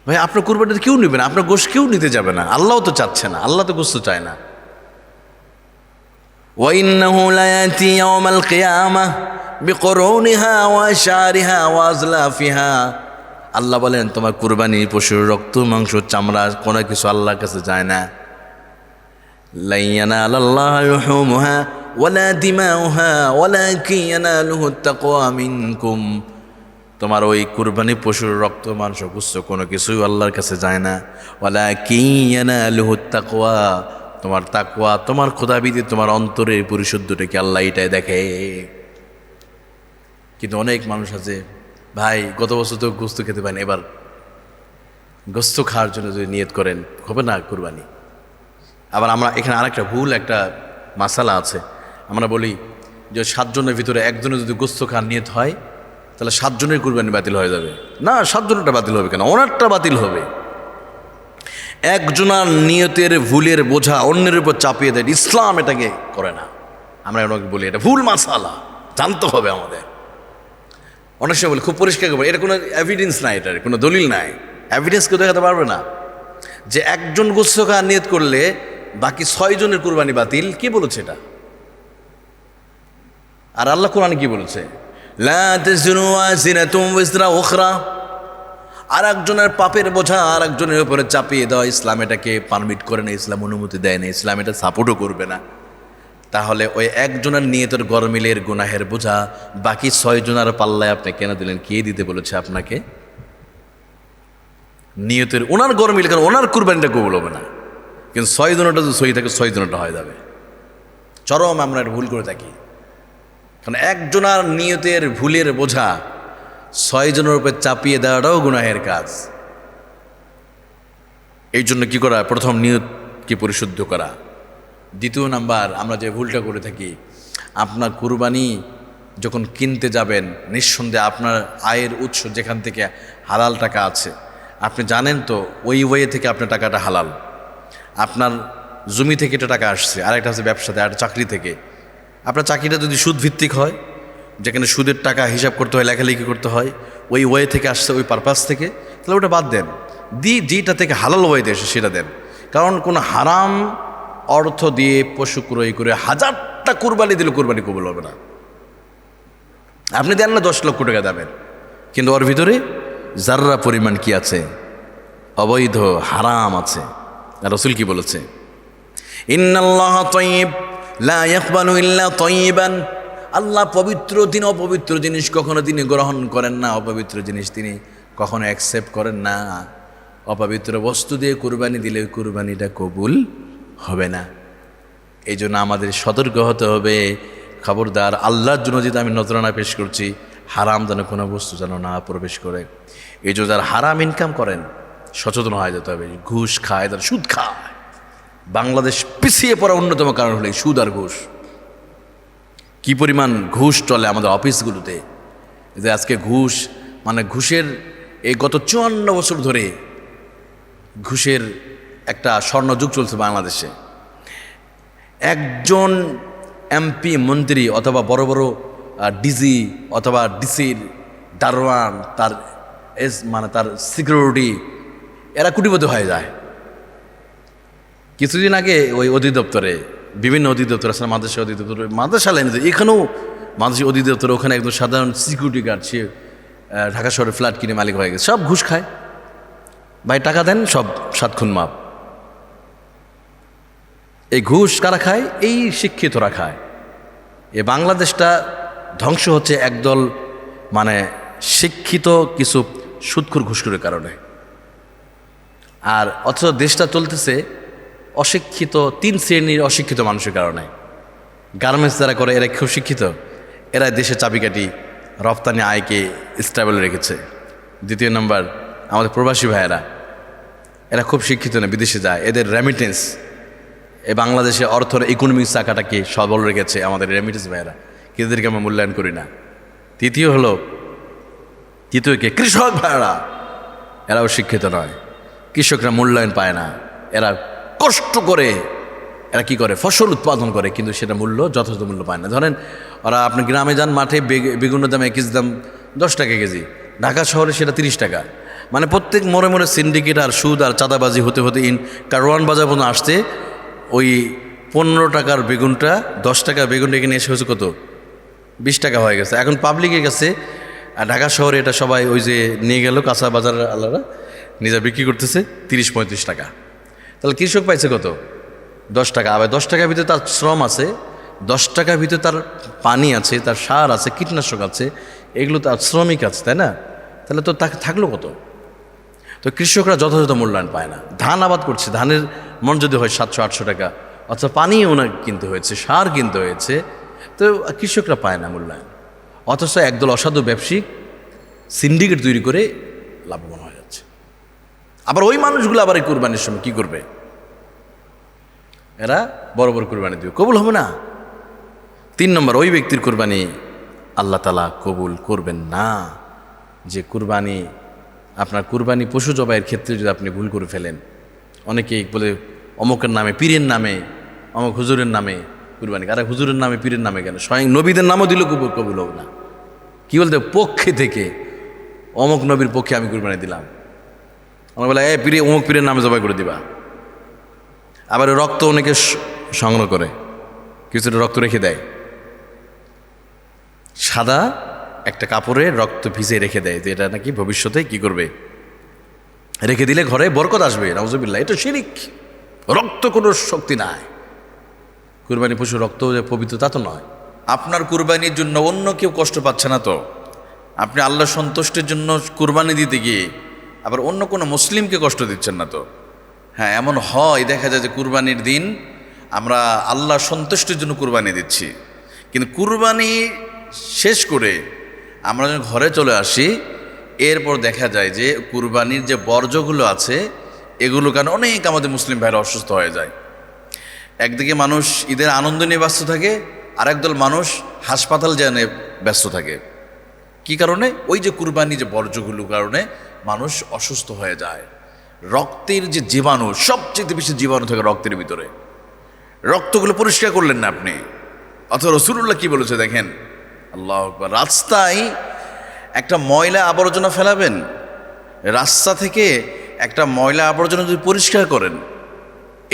A: ভাই, আপনার কুরবানিতে কেউ নেবে না, আপনার গোশত কেউ নিতে যাবে না, আল্লাহও তো চাচ্ছে না, আল্লাহ তো গোশত চায় না। وَإِنَّهُ لَيَأْتِي يَوْمَ الْقِيَامَةِ بِقُرُونِهَا وَأَشْعَارِهَا وَأَزْلَافِهَا। আল্লাহ বলেন, তোমার কুরবানি পশুর রক্ত, মাংস, চামড়া কোনো কিছু আল্লাহর কাছে যায় না। لَن يَنَالَ اللَّهَ لُحُومُهَا وَلَا دِمَاؤُهَا وَلَكِنْ يَنَالُهُ التَّقْوَى مِنكُمْ। তোমার ওই কুরবানি পশুর রক্ত, মাংস, গোশত কোনো কিছুই আল্লাহর কাছে যায় না। ওয়ালাকিন ইয়ানালুহুত তাকওয়া, তোমার তাকওয়া, তোমার খোদাবিদি, তোমার অন্তরের পরিশুদ্ধটাকে আল্লাহ এটাই দেখে। কিন্তু অনেক মানুষ আছে, ভাই গত বছর তো গোশত খেতে পারেন, এবার গোশত খাওয়ার জন্য যদি নিয়ত করেন হবে না কুরবানি। আবার আমরা এখানে আরেকটা ভুল একটা মাসালা আছে, আমরা বলি যে 7 জনের ভিতরে একজনের যদি গোশত খাওয়ার নিয়ত হয় তাহলে 7 জনের কুরবানি বাতিল হয়ে যাবে। না, 7 জনেরটা বাতিল হবে কেন? ওনারটা বাতিল হবে। একজনের নিয়তের ভুলের বোঝা অন্যের উপর চাপিয়ে দেয়, ইসলাম এটাকে করে না। আমরা ওনাকে বলি এটা ভুল মাসালা, জানতে হবে আমাদের। অনেক সময় বলি খুব পরিষ্কার করে, এটা কোনো এভিডেন্স নাই, এটার কোনো দলিল নাই, এভিডেন্স কেউ দেখাতে পারবে না যে একজন গোশত খাওয়ার নিয়ত করলে বাকি 6 জনের কুরবানি বাতিল। কি বলেছে এটা? আর আল্লাহ কোরআনে কি বলেছে? লা তাযরু ওয়াজিরাতুম ওয়িজরা উখরা। আর একজনের পাপের বোঝা আর একজনের উপরে চাপিয়ে দেওয়া ইসলাম এটাকে পারমিট করে না, ইসলাম অনুমতি দেয় না, ইসলাম এটা সাপোর্টও করবে না। তাহলে ওই একজনের নিয়তের গরমিলের গুনাহের বোঝা বাকি 6 জনের পাল্লায় আপনি কেন দিলেন? কে দিতে বলেছে আপনাকে? নিয়তের ওনার গরমিল, কারণ ওনার কুরবানিটা কবুল হবে না, কিন্তু 6 জনটা যদি সহি থাকে 6 জনটা হয়ে যাবে। চরম আমরা এটা ভুল করে থাকি, কারণ একজনের নিয়তের ভুলের বোঝা 6 জনের উপর চাপিয়ে দেওয়াটাও গুনাহের কাজ। এই জন্য কি করা? প্রথম নিয়তকে পরিশুদ্ধ করা। দ্বিতীয় নাম্বার, আমরা যে ভুলটা করে থাকি, আপনার কুরবানি যখন কিনতে যাবেন, নিঃসন্দেহে আপনার আয়ের উৎস যেখান থেকে হালাল টাকা আছে, আপনি জানেন তো ওই ওয়ে থেকে আপনার টাকাটা হালাল। আপনার জমি থেকে এটা টাকা আসছে, আরেকটা আছে ব্যবসাতে, আর চাকরি থেকে। আপনার চাকরিটা যদি সুদ ভিত্তিক হয়, যেখানে সুদের টাকা হিসাব করতে হয়, লেখালেখি করতে হয়, ওই ওয়ে থেকে আসছে, ওই পারপাস থেকে, তাহলে ওটা বাদ দেন। যেটা থেকে হালাল ওয়েতে এসে সেটা দেন। কারণ কোনো হারাম অর্থ দিয়ে পশু ক্রয় করে 1000টা কুরবানি দিলে কুরবানি কবুল হবে না। আপনি দেন না 10 লক্ষ টাকা দেবেন, কিন্তু ওর ভিতরে যাররা পরিমাণ কি আছে? অবৈধ হারাম আছে। রাসূল কি বলেছে? ইন্নাল্লাহা তাইয়্যিব লা ইয়াকবালু ইল্লা তাইয়্যিবান। আল্লাহ পবিত্র, তিনি অপবিত্র জিনিস কখনো তিনি গ্রহণ করেন না, অপবিত্র জিনিস তিনি কখনো অ্যাকসেপ্ট করেন না। অপবিত্র বস্তু দিয়ে কুরবানি দিলে কুরবানিটা কবুল হবে না। এই জন্য আমাদের সতর্ক হতে হবে, খবরদার, আল্লাহর জন্য যদি আমি নজরানা পেশ করছি, হারাম যেন কোনো বস্তু যেন না প্রবেশ করে। এই জন্য যারা হারাম ইনকাম করেন সচেতন হয়ে যেতে হবে। ঘুষ খায়, তারা সুদ খায়। বাংলাদেশ পিছিয়ে পড়া অন্যতম কারণ হলো সুদ আর ঘুষ। কি পরিমাণ ঘুষ চলে আমাদের অফিসগুলোতে, যে আজকে ঘুষ মানে ঘুষের এই গত 54 বছর ধরে ঘুষের একটা স্বর্ণযুগ চলছে বাংলাদেশে। একজন এমপি, মন্ত্রী অথবা বড় বড় ডিজি অথবা ডিসির দারোয়ান, তার তার সিকিউরিটি, এরা কোটিপতি হয়ে যায়। কিছুদিন আগে ওই অধিদপ্তরে, বিভিন্ন অধিদপ্তর আছে, মাদ্রাসা অধিদপ্তর, মাদ্রাসা লাইনে, এখানেও মাদ্রাসা অধিদপ্তর, ওখানে একদম সাধারণ সিকিউরিটি গার্ড, সে ঢাকা শহরে ফ্ল্যাট কিনে মালিক হয়ে গেছে। সব ঘুষ খায়। ভাই টাকা দেন, সব 7 খুন মাপ। এই ঘুষ কারা খায়? এই শিক্ষিতরা খায়। এ বাংলাদেশটা ধ্বংস হচ্ছে একদল শিক্ষিত কিছু সুদখোর ঘুষখোরের কারণে। আর অথচ দেশটা চলতেছে অশিক্ষিত 3 শ্রেণীর অশিক্ষিত মানুষের কারণে। গার্মেন্টস যারা করে এরা খুব শিক্ষিত, এরা দেশের চাবিকাঠি, রপ্তানি আয়কে স্টেবল রেখেছে। দ্বিতীয় নম্বর আমাদের প্রবাসী ভাইয়েরা, এরা খুব শিক্ষিত না, বিদেশে যায়, এদের রেমিটেন্স, এই বাংলাদেশে অর্থর ইকোনমিক চাকাটাকে সবল রেখেছে আমাদের রেমিটেন্স ভাইয়েরা, কিন্তু এদেরকে আমরা মূল্যায়ন করি না। তৃতীয় কে কৃষক ভাইয়েরা, এরাও শিক্ষিত নয়, কৃষকরা মূল্যায়ন পায় না, এরা কষ্ট করে এরা কি করে ফসল উৎপাদন করে, কিন্তু সেটা যথাযথ মূল্য পায় না। ধরেন ওরা আপনি গ্রামে যান, মাঠে বেগুনের দাম 1 কেজি দাম 10 টাকা কেজি, ঢাকা শহরে সেটা 30 টাকা। মানে প্রত্যেক মোড়ে মোড়ে সিন্ডিকেট আর সুদ আর চাঁদাবাজি হতে হতে কারওয়ান বাজার পর্যন্ত আসতে ওই 15 টাকার বেগুনটা 10 টাকা বেগুনটা এখানে এসে হয়েছে কত 20 টাকা হয়ে গেছে। এখন পাবলিকের কাছে ঢাকা শহরে এটা সবাই ওই যে নিয়ে গেল কাঁচা বাজার আলাদা নিজে বিক্রি করতেছে 30-35 টাকা। তাহলে কৃষক পাইছে কত 10 টাকা। আবার 10 টাকার ভিতরে তার শ্রম আছে, 10 টাকার ভিতরে তার পানি আছে, তার সার আছে, কীটনাশক আছে, এগুলো তার শ্রমিক আছে, তাই না? তাহলে তো তাকে থাকলো কত? তো কৃষকরা যথাযথ মূল্যায়ন পায় না। ধান আবাদ করছে, ধানের মন যদি হয় 700-800 টাকা, অথবা পানি ওনাকে কিনতে হয়েছে, সার কিনতে হয়েছে, তো কৃষকরা পায় না মূল্যায়ন। অথচ একদল অসাধু ব্যবসায়িক সিন্ডিকেট তৈরি করে লাভবান হয়ে যাচ্ছে। আবার ওই মানুষগুলো আবার এই কুরবানির সময় কী করবে? এরা বড় বড় কুরবানি দিবে, কবুল হবে না। 3 নম্বর, ওই ব্যক্তির কুরবানি আল্লাহ তাআলা কবুল করবেন না যে কুরবানি, আপনার কুরবানি পশু জবাইয়ের ক্ষেত্রে যদি আপনি ভুল করে ফেলেন। অনেকেই বলে অমুকের নামে, পীরের নামে, অমুক হুজুরের নামে কুরবানি। আরে হুজুরের নামে পীরের নামে কেন? স্বয়ং নবীদের নামও দিল কবুল হবে না। কী বলতে পক্ষে থেকে অমুক নবীর পক্ষে আমি কুরবানি দিলাম, আমরা বলে পীরে অমুক পীরের নামে জবাই করে দিবা। আবার রক্ত অনেকে সংগ্রহ করে, কিছুটা রক্ত রেখে দেয়, সাদা একটা কাপড়ে রক্ত ভিজে রেখে দেয়, যে এটা নাকি ভবিষ্যতে কি করবে, রেখে দিলে ঘরে বরকত আসবে। নাউজুবিল্লাহ, এটা শিরিক। রক্ত কোনো শক্তি নাই। কুরবানি পশু রক্ত যে পবিত্র তা তো নয়। আপনার কুরবানির জন্য অন্য কেউ কষ্ট পাচ্ছে না তো, আপনি আল্লাহ সন্তুষ্টির জন্য কুরবানি দিতে গিয়ে আবার অন্য কোনো মুসলিমকে কষ্ট দিচ্ছেন না তো। হ্যাঁ, এমন হয়, দেখা যায় যে কুরবানির দিন আমরা আল্লাহ সন্তুষ্টির জন্য কুরবানি দিচ্ছি, কিন্তু কুরবানি শেষ করে আমরা যখন ঘরে চলে আসি, এরপর দেখা যায় যে কুরবানির যে বর্জ্যগুলো আছে এগুলো কারণে অনেক আমাদের মুসলিম ভাইরা অসুস্থ হয়ে যায়। একদিকে মানুষ ঈদের আনন্দ নিয়ে ব্যস্ত থাকে, আর একদল মানুষ হাসপাতাল যেয়ে ব্যস্ত থাকে। কি কারণে? ওই যে কুরবানি যে বর্জ্যগুলোর কারণে মানুষ অসুস্থ হয়ে যায়। রক্তের যে জীবাণু, সবচেয়ে বেশি জীবাণু থাকে রক্তের ভিতরে। রক্তগুলো পরিষ্কার করলেন না আপনি, অথবা রাসূলুল্লাহ কি বলেছে দেখেন, আল্লাহু আকবার, রাস্তায় একটা ময়লা আবর্জনা ফেলাবেন, রাস্তা থেকে একটা ময়লা আবর্জনা যদি পরিষ্কার করেন,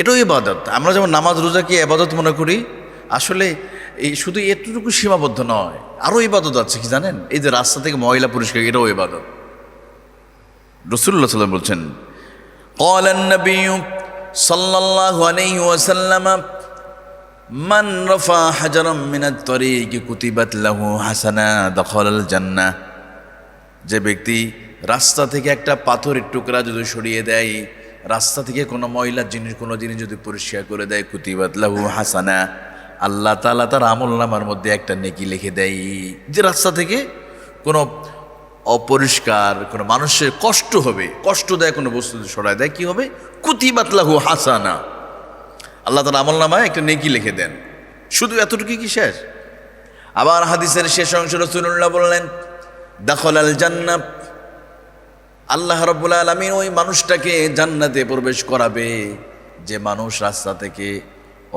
A: এটাও ইবাদত। আমরা যেমন নামাজ রোজাকে ইবাদত মনে করি, আসলে এই শুধু এতটুকু সীমাবদ্ধ নয়, আরও ইবাদত আছে। কি জানেন? এই যে রাস্তা থেকে ময়লা পরিষ্কার, এটাও ইবাদত। রাসূলুল্লাহ সাল্লাল্লাহু আলাইহি ওয়াসাল্লাম বলছেন, قال النبي صلى الله عليه وسلم من رفع حجرا من الطريق كتبت له حسنة دخل الجنة। যে ব্যক্তি রাস্তা থেকে একটা পাথরের টুকরা যদি সরিয়ে দেয়, রাস্তা থেকে কোনো ময়লা জিনিস কোনো জিনিস যদি পরিষ্কার করে দেয়, কুতিবাত লাহু হাসানা, আল্লাহ তাআলা তার আমলনামার মধ্যে একটা নেকি লিখে দেয়। যে রাস্তা থেকে কোনো অপরিষ্কার কোনো মানুষের কষ্ট হবে, কষ্ট দেয় কোনো বস্তু সরায় দেয়, কি হবে? কুতিবাত লাহু হাসানা, আল্লাহ তাআলা আমলনামায় একটা নেকি লিখে দেন। শুধু এতটুকু কি শেষ? আবার হাদিসের শেষ অংশ রাসূলুল্লাহ বললেন, দাখালাল জান্নাহ, আল্লাহ রাব্বুল আলামিন ওই মানুষটাকে জান্নাতে প্রবেশ করাবে যে মানুষ রাস্তা থেকে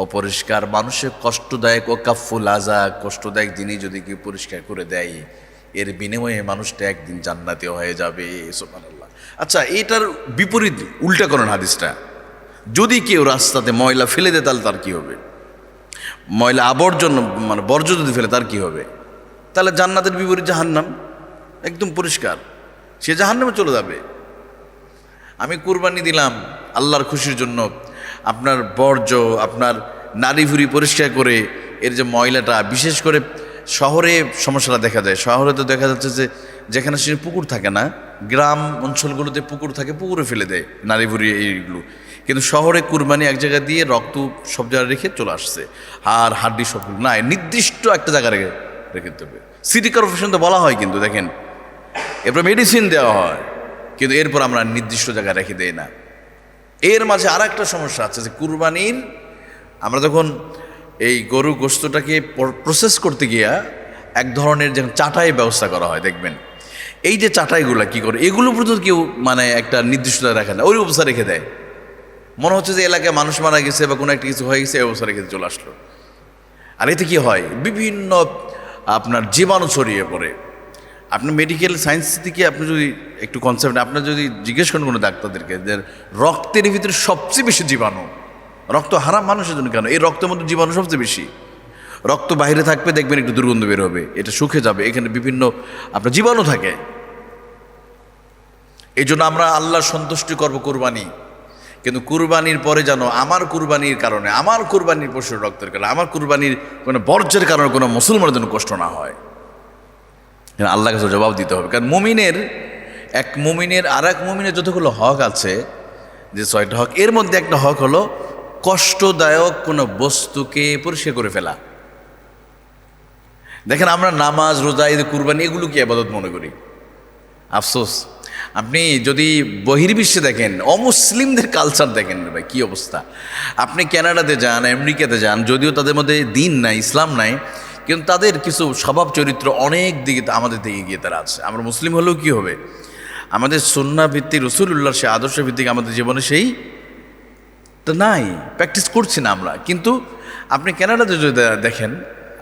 A: অপরিষ্কার মানুষের কষ্টদায়ক ও কাফুল আযা, কষ্টদায়ক জিনিস যদি কেউ পরিষ্কার করে দেয়, এর বিনিময়ে মানুষটা একদিন জান্নাতে হয়ে যাবে। সুবহানাল্লাহ। আচ্ছা, এটার বিপরীত উল্টা করেন হাদিসটা। যদি কেউ রাস্তাতে ময়লা ফেলে দেয় তাহলে তার কি হবে? ময়লা আবর্জনা মানে বর্জ্য যদি ফেলে তার কি হবে? তাহলে জান্নাতের বিপরীত জাহান্নাম, একদম পরিষ্কার, সে জাহান্নামে চলে যাবে। আমি কুরবানি দিলাম আল্লাহর খুশির জন্য, আপনার বর্জ্য, আপনার নারী ভুড়ি পরিষ্কার করে এর যে ময়লাটা, বিশেষ করে শহরে সমস্যাটা দেখা যায়। শহরে তো দেখা যাচ্ছে যে যেখানে সে পুকুর থাকে না, গ্রাম অঞ্চলগুলোতে পুকুর থাকে, পুকুরে ফেলে দেয় নারী ভুড়ি এইগুলো। কিন্তু শহরে কুরবানি এক জায়গায় দিয়ে রক্ত সব জায়গায় রেখে চলে আসছে, আর হাড্ডি সবগুলো না, নির্দিষ্ট একটা জায়গায় রেখে দেবে। সিটি কর্পোরেশন তো বলা হয়, কিন্তু দেখেন এরপর মেডিসিন দেওয়া হয়, কিন্তু এরপর আমরা নির্দিষ্ট জায়গায় রেখে দেই না। এর মাঝে আর একটা সমস্যা আছে যে কুরবানির আমরা যখন এই গরু গোশতটাকে প্রসেস করতে গিয়া এক ধরনের যখন চাটাই ব্যবস্থা করা হয় দেখবেন, এই যে চাটাইগুলো কি করে এগুলো পর্যন্ত কেউ মানে একটা নির্দিষ্টতা রাখে না, ওই অবস্থা রেখে দেয়। মনে হচ্ছে যে এলাকায় মানুষ মারা গেছে বা কোনো একটা কিছু হয়ে গেছে, এই অবস্থা রেখে চলে আসলো। আর এতে কি হয়, বিভিন্ন আপনার জীবাণু ছড়িয়ে পড়ে। আপনি মেডিকেল সায়েন্স থেকে আপনি যদি একটু কনসেপ্ট আপনার যদি জিজ্ঞেস করেন কোনো ডাক্তারদেরকে যে রক্তের ভিতরে সবচেয়ে বেশি জীবাণু, রক্ত হারাম মানুষের জন্য কেন, এই রক্তের মধ্যে জীবাণু সবচেয়ে বেশি। রক্ত বাইরে থাকবে দেখবেন একটু দুর্গন্ধ বের হবে, এটা শুকে যাবে, এখানে বিভিন্ন আপনার জীবাণু থাকে। এই জন্য আমরা আল্লাহর সন্তুষ্টি করবো কুরবানি, কিন্তু কুরবানির পরে যেন আমার কুরবানির কারণে, আমার কুরবানির পশুর রক্তের কারণে, আমার কুরবানির কোনো বর্জ্যের কারণে কোনো মুসলমানের জন্য কষ্ট না হয়। আল্লাহর কাছে জবাব দিতে হবে। কারণ মুমিনের এক মুমিনের আর এক মুমিনের যতগুলো হক আছে, যে 6টা হক, এর মধ্যে একটা হক হলো কষ্টদায়ক কোনো বস্তুকে পরিষ্কার করে ফেলা। দেখেন আমরা নামাজ, রোজা, ঈদ, কুরবানি এগুলো কি ইবাদত মনে করি। আফসোস, আপনি যদি বহির্বিশ্বে দেখেন, অমুসলিমদের কালচার দেখেন ভাই কি অবস্থা। আপনি কানাডাতে যান, আমেরিকাতে যান, যদিও তাদের মধ্যে দিন নাই, ইসলাম নাই, কিন্তু তাদের কিছু স্বভাব চরিত্র অনেক দিকে আমাদের দিকে গিয়ে তারা আছে। আমরা মুসলিম হলেও কি হবে, আমাদের সুন্নাহ ভিত্তিক রাসূলুল্লাহর সেই আদর্শ ভিত্তিক আমাদের জীবনে সেই তো নাই, প্র্যাকটিস করছি না আমরা। কিন্তু আপনি কানাডাতে যদি দেখেন,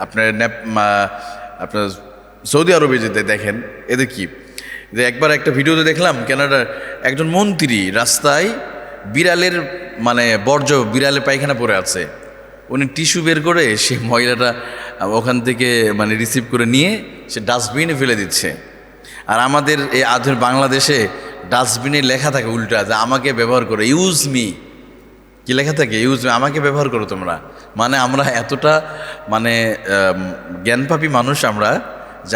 A: আপনার আপনার সৌদি আরবে যদি দেখেন, এদের কি যে একবার একটা ভিডিওতে দেখলাম কানাডার একজন মন্ত্রী রাস্তায় বিড়ালের মানে বর্জ্য, বিড়ালের পায়খানা পড়ে আছে, উনি টিস্যু বের করে সে ময়লাটা ওখান থেকে মানে রিসিভ করে নিয়ে সে ডাস্টবিনে ফেলে দিচ্ছে। আর আমাদের এই আধুনিক বাংলাদেশে ডাস্টবিনে লেখা থাকে উল্টা যে আমাকে ব্যবহার করো, ইউজ মি, কি লেখা থাকে, ইউজ মি, আমাকে ব্যবহার করো তোমরা। মানে আমরা এতটা মানে জ্ঞানপাপী মানুষ আমরা, যে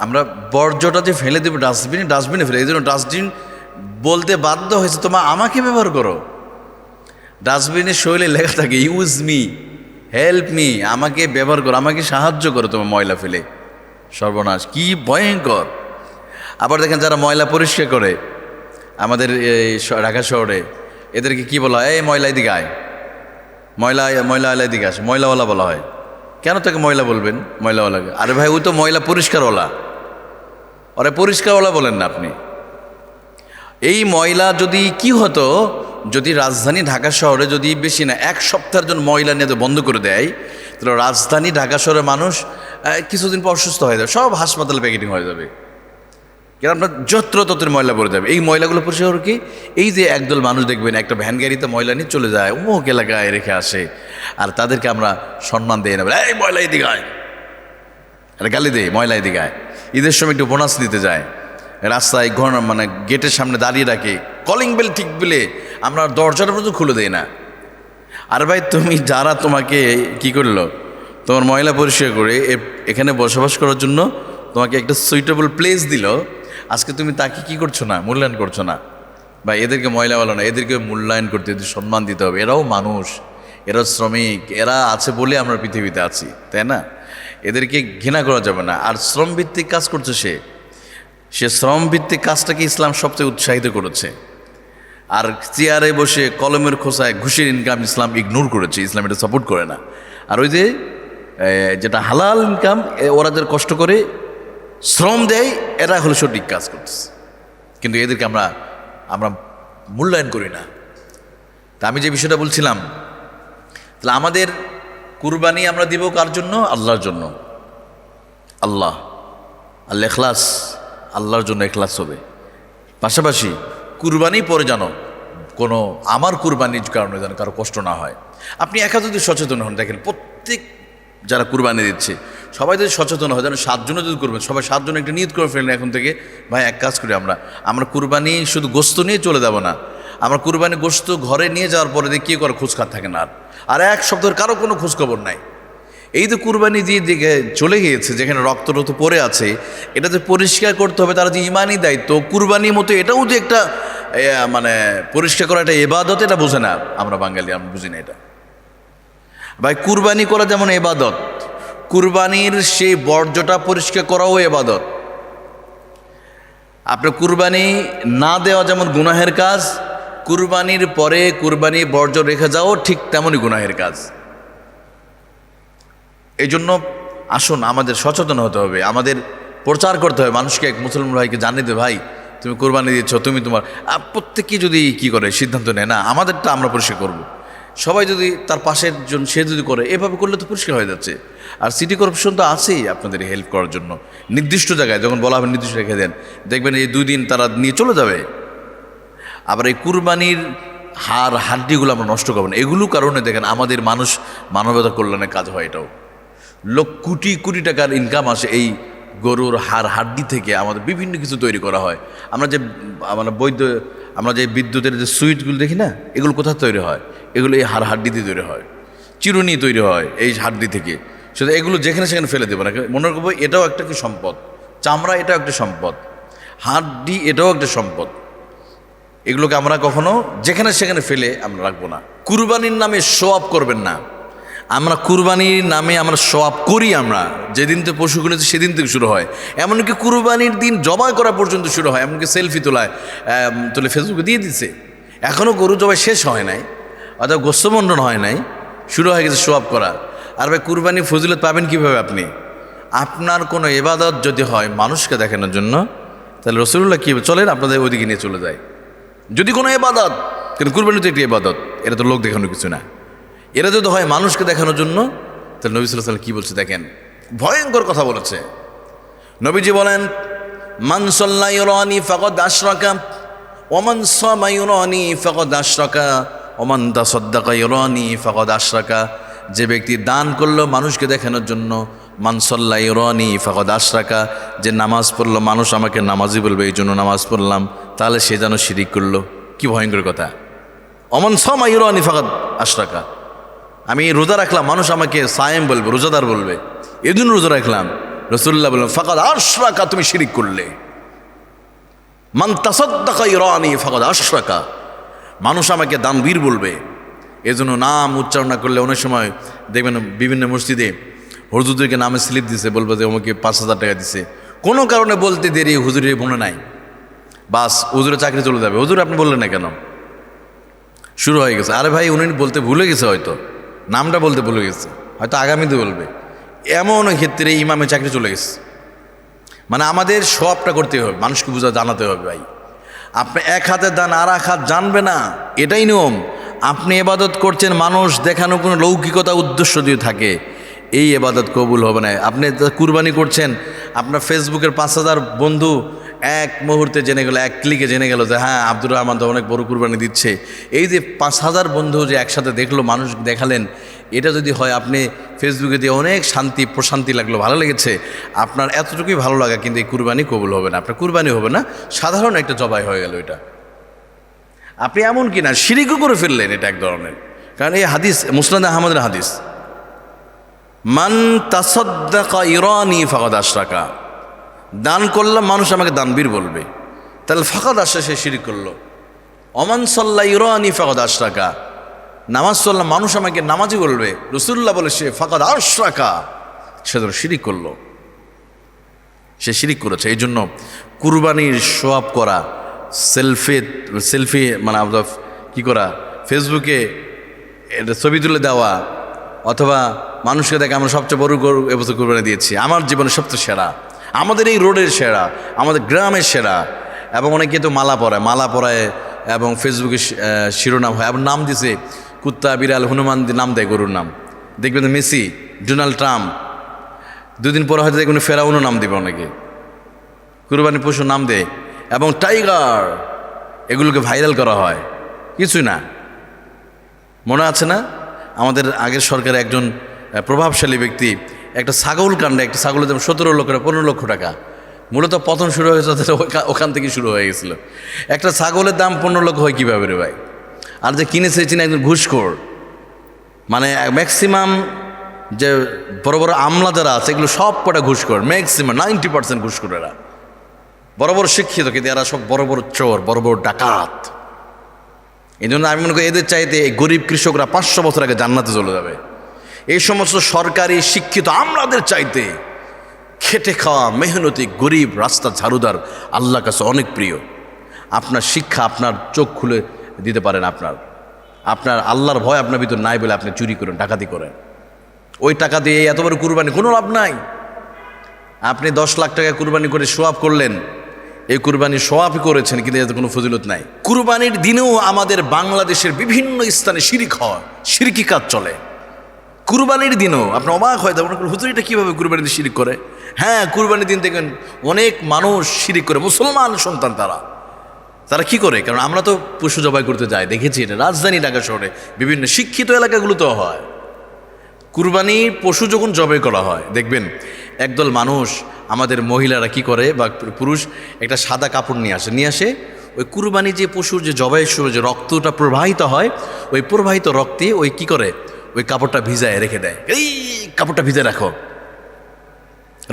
A: আমরা বর্জ্যটা যে ফেলে দেবো ডাস্টবিনে ফেলে, এই জন্য ডাস্টবিন বলতে বাধ্য হয়েছে তোমার আমাকে ব্যবহার করো। ডাস্টবিনের শৈলে লেখা থাকে ইউজ মি, হেল্প মি, আমাকে ব্যবহার করো, আমাকে সাহায্য করো তোমার ময়লা ফেলে। সর্বনাশ, কি ভয়ঙ্কর। আবার দেখেন যারা ময়লা পরিষ্কার করে আমাদের এই ঢাকা শহরে, এদেরকে কি বলা হয়, এই ময়লা এদিকে আয়, ময়লা এদিকে আসে, ময়লাওয়ালা বলা হয়। কেন তাকে ময়লা বলবেন, ময়লাওয়ালাকে? আরে ভাই, ওই তো ময়লা পরিষ্কারওয়ালা, আরে পরিষ্কারওয়ালা বলেন না আপনি। এই ময়লা যদি কি হতো, যদি রাজধানী ঢাকা শহরে যদি বেশি না 1 সপ্তাহের জন্য ময়লা নিয়ে বন্ধ করে দেয়, তাহলে রাজধানী ঢাকা শহরের মানুষ কিছুদিন পর অসুস্থ হয়ে যাবে, সব হাসপাতালে প্যাকেটিং হয়ে যাবে। কেন, আপনার যত্র ময়লা পড়ে যাবে। এই ময়লাগুলো পরিষ্কার কি, এই যে একদল মানুষ দেখবেন একটা ভ্যান গাড়িতে ময়লা নিয়ে চলে যায়, অমুক এলাকায় রেখে আসে, আর তাদেরকে আমরা সম্মান দিয়ে নেব, এই ময়লা এদিকে আয়, আর গালি দেয় ময়লা এদিকে আয়। ঈদের সময় একটু বোনাস নিতে যায়, রাস্তায় মানে গেটের সামনে দাঁড়িয়ে রাখে, কলিং বেল ঠিক বলে আমরা দরজাটা পর্যন্ত খুলে দেই না। আর ভাই তুমি যারা তোমাকে কি করলো, তোমার ময়লা পরিষ্কার করে এখানে বসবাস করার জন্য তোমাকে একটা সুইটেবল প্লেস দিল, আজকে তুমি তাকে কি করছো না, মূল্যায়ন করছো না। ভাই এদেরকে ময়লাওয়ালা না, এদেরকে মূল্যায়ন করতে, এদের সম্মান দিতে হবে। এরাও মানুষ, এরা শ্রমিক, এরা আছে বলে আমরা পৃথিবীতে আছি, তাই না? এদেরকে ঘৃণা করা যাবে না। আর শ্রমভিত্তিক কাজ করছে সে শ্রমভিত্তিক কাজটাকে ইসলাম সবচেয়ে উৎসাহিত করেছে। আর চেয়ারে বসে কলমের খোসায় ঘুষের ইনকাম ইসলাম ইগনোর করেছে, ইসলাম এটা সাপোর্ট করে না। আর ওই যে যেটা হালাল ইনকাম, ওরা যারা কষ্ট করে শ্রম দেয়, এরা হলো সঠিক কাজ করতেছে, কিন্তু এদেরকে আমরা মূল্যায়ন করি না। তা আমি যে বিষয়টা বলছিলাম, তাহলে আমাদের কুরবানি আমরা দিব কার জন্য? আল্লাহর জন্য। আল্লাহ ইখলাস, আল্লাহর জন্য ইখলাস হবে। পাশাপাশি কুরবানি পরে যেন কোনো আমার কুরবানির কারণে যেন কারো কষ্ট না হয়। আপনি একা যদি সচেতন হন, দেখেন প্রত্যেক যারা কুরবানি দিচ্ছে সবাই যদি সচেতন হয়, যেন 7 জনে যদি করবেন, সবাই 7 জন একটা নিয়ত করে ফেলেন এখন থেকে, ভাই এক কাজ করি আমরা কুরবানি শুধু গোস্ত নিয়ে চলে যাব না, আমরা কুরবানি গোস্ত ঘরে নিয়ে যাওয়ার পরে দিয়ে কী করে খোঁজখাত থাকে না, আর 1 সপ্তাহের কারো কোনো খোঁজখবর নাই। এই যে কুরবানি দিয়ে দিকে চলে গিয়েছে, যেখানে রক্ত পড়ে আছে, এটা যে পরিষ্কার করতে হবে, তারা যে ইমানই দায়িত্ব, কুরবানির মতো এটাও যে একটা মানে পরিষ্কার করা একটা ইবাদত, এটা বোঝে না আমরা বাঙালি, আমরা বুঝি না এটা। ভাই কুরবানি করা যেমন ইবাদত, কুরবানির সেই বর্জ্যটা পরিষ্কার করাও ইবাদত। আপনার কুরবানি না দেওয়া যেমন গুনাহের কাজ, কুরবানির পরে কুরবানি বর্জ্য রেখে যাও ঠিক তেমনই গুনাহের কাজ। এই জন্য আসুন আমাদের সচেতন হতে হবে, আমাদের প্রচার করতে হবে মানুষকে, এক মুসলমান ভাইকে জানিয়ে দে, ভাই তুমি কোরবানি দিচ্ছ, তুমি তোমার প্রত্যেকেই যদি কি করে সিদ্ধান্ত নেয় না আমাদেরটা আমরা পরিষ্কার করব, সবাই যদি তার পাশের জন্য সে যদি করে, এভাবে করলে তো পরিষ্কার হয়ে যাচ্ছে। আর সিটি কর্পোরেশন তো আছেই আপনাদের হেল্প করার জন্য, নির্দিষ্ট জায়গায় যখন বলা হবে নির্দিষ্ট রেখে দেন, দেখবেন এই 2 দিন তারা নিয়ে চলে যাবে। আবার এই কুরবানির হাড্ডিগুলো আমরা নষ্ট করবো না, এগুলো কারণে দেখেন আমাদের মানবতা কল্যাণের কাজ হয়। এটাও কোটি কোটি টাকার ইনকাম আসে এই গরুর হাড্ডি থেকে, আমাদের বিভিন্ন কিছু তৈরি করা হয়। আমরা যে আমরা যে বিদ্যুতের যে সুইচগুলো দেখি না, এগুলো কোথা তৈরি হয়? এগুলো এই হাড্ডি দিয়ে তৈরি হয়, চিরুনি তৈরি হয় এই হাড্ডি থেকে। সেটা এগুলো যেখানে সেখানে ফেলে দেবো না, মনে করবো এটাও একটা কি সম্পদ, চামড়া এটাও একটা সম্পদ, হাড্ডি এটাও একটা সম্পদ। এগুলোকে আমরা কখনো যেখানে সেখানে ফেলে আমরা রাখবো না। কুরবানির নামে শো আপ করবেন না। আমরা কুরবানির নামে আমরা শো আপ করি, আমরা যেদিন তো পশু কিনেছি সেদিন থেকে শুরু হয়, এমনকি কুরবানির দিন জবাই করা পর্যন্ত শুরু হয়, এমনকি সেলফি তুলে ফেসবুকে দিয়ে দিচ্ছে। এখনও গরু জবাই শেষ হয় নাই, অর্থাৎ গোস্ত হয় নাই, শুরু হয়ে গেছে শো আপ করা। আর ভাই কুরবানি ফজিলত পাবেন কীভাবে? আপনি আপনার কোনো ইবাদত যদি হয় মানুষকে দেখানোর জন্য, তাহলে রাসূলুল্লাহ কী চলেন আপনাদের ওইদিকে নিয়ে চলে যায়। যদি কোনো ইবাদত, কিন্তু কুরবানি তো একটি ইবাদত, এটা তো লোক দেখানোর কিছু না, এরা যদি হয় মানুষকে দেখানোর জন্য, তাহলে নবী সাল্লাল্লাহু আলাইহি ওয়াসাল্লাম কী বলছে দেখেন, ভয়ঙ্কর কথা বলেছে। নবীজি বলেন, মান সাল্লা ইউরানি ফাকাদ আশরাকা ওয়া মান সামা ইউরানি ফাকাদ আশরাকা ওয়া মান তাসাদ্দাকা ইউরানি ফাকাদ আশরাকা। যে ব্যক্তি দান করলো মানুষকে দেখানোর জন্য, মান সাল্লা ইউরানি ফাকাদ আশরাকা, যে নামাজ পড়লো মানুষ আমাকে নামাজি বলবে এই জন্য নামাজ পড়লাম, তাহলে সে যেন শিরিক করলো। কি ভয়ঙ্কর কথা! ওয়া মান সামা ইউরানি ফাকাদ আশরাকা, আমি রোজা রাখলাম মানুষ আমাকে সায়েম বলবে, রোজাদার বলবে, এই জন্য রোজা রাখলাম। রাসূলুল্লাহ বললেন, ফাকাদ আশরাকা, তুমি শিরিক করলে। মান তাসাদ্দাকা ইউরানি ফাকাদ আশরাকা, মানুষ আমাকে দানবীর বলবে, এজন্য নাম উচ্চারণ না করলে অনেক সময় দেখবেন বিভিন্ন মসজিদে হুজুরদেরকে নামে স্লিপ দিছে, বলবে যে আমাকে 5,000 টাকা দিছে, কোনো কারণে বলতে দেরি, হুজুরের মনে নাই, বাস হুজুরের চাকরি চলে যাবে। হুজুর আপনি বললেন না কেন? শুরু হয়ে গেছে। আরে ভাই উনি বলতে ভুলে গেছে, হয়তো নামটা বলতে ভুলে গেছে, হয়তো আগামীতে বলবে। এমন ক্ষেত্রে ইমামের চাকরি চলে গেছে। মানে আমাদের সবটা করতে হবে, মানুষকে জানাতে হবে, ভাই আপনি এক হাতে দান আর এক হাত জানবে না, এটাই নিয়ম। আপনি ইবাদত করছেন মানুষ দেখানো কোনো লৌকিকতা উদ্দেশ্য দিয়ে থাকে, এই ইবাদত কবুল হবে না। আপনি কুরবানি করছেন, আপনার ফেসবুকের 5,000 বন্ধু এক মুহূর্তে জেনে গেল, এক ক্লিকে জেনে গেল যে হ্যাঁ আব্দুর রহমান তো অনেক বড় কুরবানি দিচ্ছে। এই যে 5,000 বন্ধু যে একসাথে দেখলো, মানুষ দেখালেন, এটা যদি হয় আপনি ফেসবুকে দিয়ে অনেক প্রশান্তি লাগলো, ভালো লেগেছে, আপনার এতটুকুই ভালো লাগা, কিন্তু এই কুরবানি কবুল হবে না, আপনার কুরবানি হবে না, সাধারণ একটা জবাই হয়ে গেল। এটা আপনি এমন কি না শিরিকও করে ফেললেন, এটা এক ধরনের। কারণ এই হাদিস মুসনাদ আহমদের হাদিস, মান তাসাদ্দাকা ইউরানি ফাকাদ আশরাকা, দান করলাম মানুষ আমাকে দানবীর বলবে, তাহলে ফাকাদ আশরাকা, সে শিরিক করলো। ওমান সাল্লা ইউরানি ফাকাদ আশরাকা, নামাজ পড়লাম মানুষ আমাকে নামাজি বলবে, রাসূলুল্লাহ বলে সে ফাকাদ আশরাকা, সে তো শিরিক করলো, সে শিরিক করেছে। এই জন্য কুরবানির শো আপ করা, সেলফি মানে কি করা, ফেসবুকে এটা ছবি তুলে দেওয়া, অথবা মানুষকে দেখে আমরা সবচেয়ে বড় গরু এবছর কুরবানি দিয়েছি, আমার জীবনে সবচেয়ে সেরা, আমাদের এই রোডের সেরা, আমাদের গ্রামের সেরা। এবং অনেকে তো মালা পরায় এবং ফেসবুকে শিরোনাম হয়, এবং নাম দিছে কুত্তা, বিড়াল, হনুমান নাম দেয় গরুর নাম। দেখবেন মেসি, ডোনাল্ড ট্রাম্প, 2 দিন পরে হয়তো দেখবেন ফেরাউনও নাম দেবে, অনেকে কুরবানি পশুর নাম দেয়, এবং টাইগার, এগুলোকে ভাইরাল করা হয়। কিছুই না, মনে আছে না আমাদের আগের সরকারে একজন প্রভাবশালী ব্যক্তি একটা ছাগল কাণ্ডে, একটা ছাগলের দাম 17 লক্ষ 15 লক্ষ টাকা, মূলত পতন শুরু হয়েছে ওখান থেকে শুরু হয়ে গেছিল। একটা ছাগলের দাম 15 লক্ষ হয় কীভাবে রে ভাই? আর যে কিনেছে চিনি একজন ঘুষখোর, মানে ম্যাক্সিমাম যে বড় বড় আমলা যারা আছে এগুলো সব কটা ঘুষখোর, ম্যাক্সিমাম 90% ঘুষখোর। এরা বড় বড় শিক্ষিত, কিন্তু এরা সব বড় বড় চোর, বড় বড় ডাকাত। এই জন্য আমি মনে করি এদের চাইতে গরিব কৃষকরা 500 বছর আগে জান্নাতে চলে যাবে। এই সমস্ত সরকারি শিক্ষিত আমলাদের চাইতে খেটে খাওয়া মেহনতি গরিব রাস্তা ঝাড়ুদার আল্লাহর কাছে অনেক প্রিয়। আপনার শিক্ষা আপনার চোখ খুলে দিতে পারেন। আপনার আল্লাহর ভয় আপনার ভিতর নাই বলে আপনি চুরি করেন, ডাকাতি করেন। ওই টাকা দিয়ে এত বড় কুরবানি কোনো লাভ নাই। আপনি 10 লাখ টাকা কুরবানি করে সোয়াব করলেন, এই কুরবানি সোয়াবই করেছেন, কিন্তু এতে কোনো ফজিলত নাই। কুরবানির দিনেও আমাদের বাংলাদেশের বিভিন্ন স্থানে শিরিক হয়, শিরকি কাজ চলে। কুরবানির দিনও আপনি অবাক হয়ে যাবেন, হুজুর এটা কীভাবে কুরবানির দিন শিরিক করে? হ্যাঁ, কুরবানির দিন দেখেন অনেক মানুষ শিরিক করে, মুসলমান সন্তান তারা কি করে? কারণ আমরা তো পশু জবাই করতে যাই, দেখেছি এটা রাজধানী ঢাকা শহরে বিভিন্ন শিক্ষিত এলাকাগুলোতেও হয়। কুরবানির পশু যখন জবাই করা হয় দেখবেন একদল মানুষ, আমাদের মহিলারা কি করে বা পুরুষ, একটা সাদা কাপড় নিয়ে আসে ওই কুরবানি যে পশুর যে জবাইয়ের সময় যে রক্তটা প্রবাহিত হয়, ওই প্রবাহিত রক্তে ওই কি করে ওই কাপড়টা ভিজায় রেখে দেয়। এই কাপড়টা ভিজে রাখো,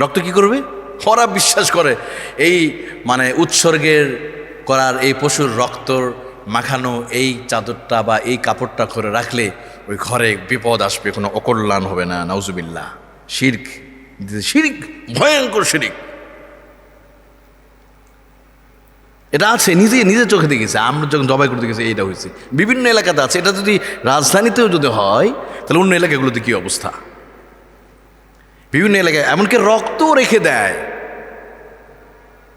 A: রক্ত কি করবে? ওরা বিশ্বাস করে এই মানে উৎসর্গের করার এই পশুর রক্ত মাখানো এই চাদরটা বা এই কাপড়টা করে রাখলে ওই ঘরে বিপদ আসবে, কোনো অকল্যাণ হবে না। নাউজুবিল্লাহ, শিরক, শিরক, ভয়ঙ্কর শিরক। এটা আছে, নিজে চোখে দেখেছে, আমরা যখন জবাই করতে গেছি এইটা হয়েছে, বিভিন্ন এলাকাতে আছে। এটা যদি রাজধানীতেও যদি হয় তাহলে অন্য এলাকাগুলোতে কী অবস্থা? বিভিন্ন এলাকায় এমনকি রক্ত রেখে দেয়।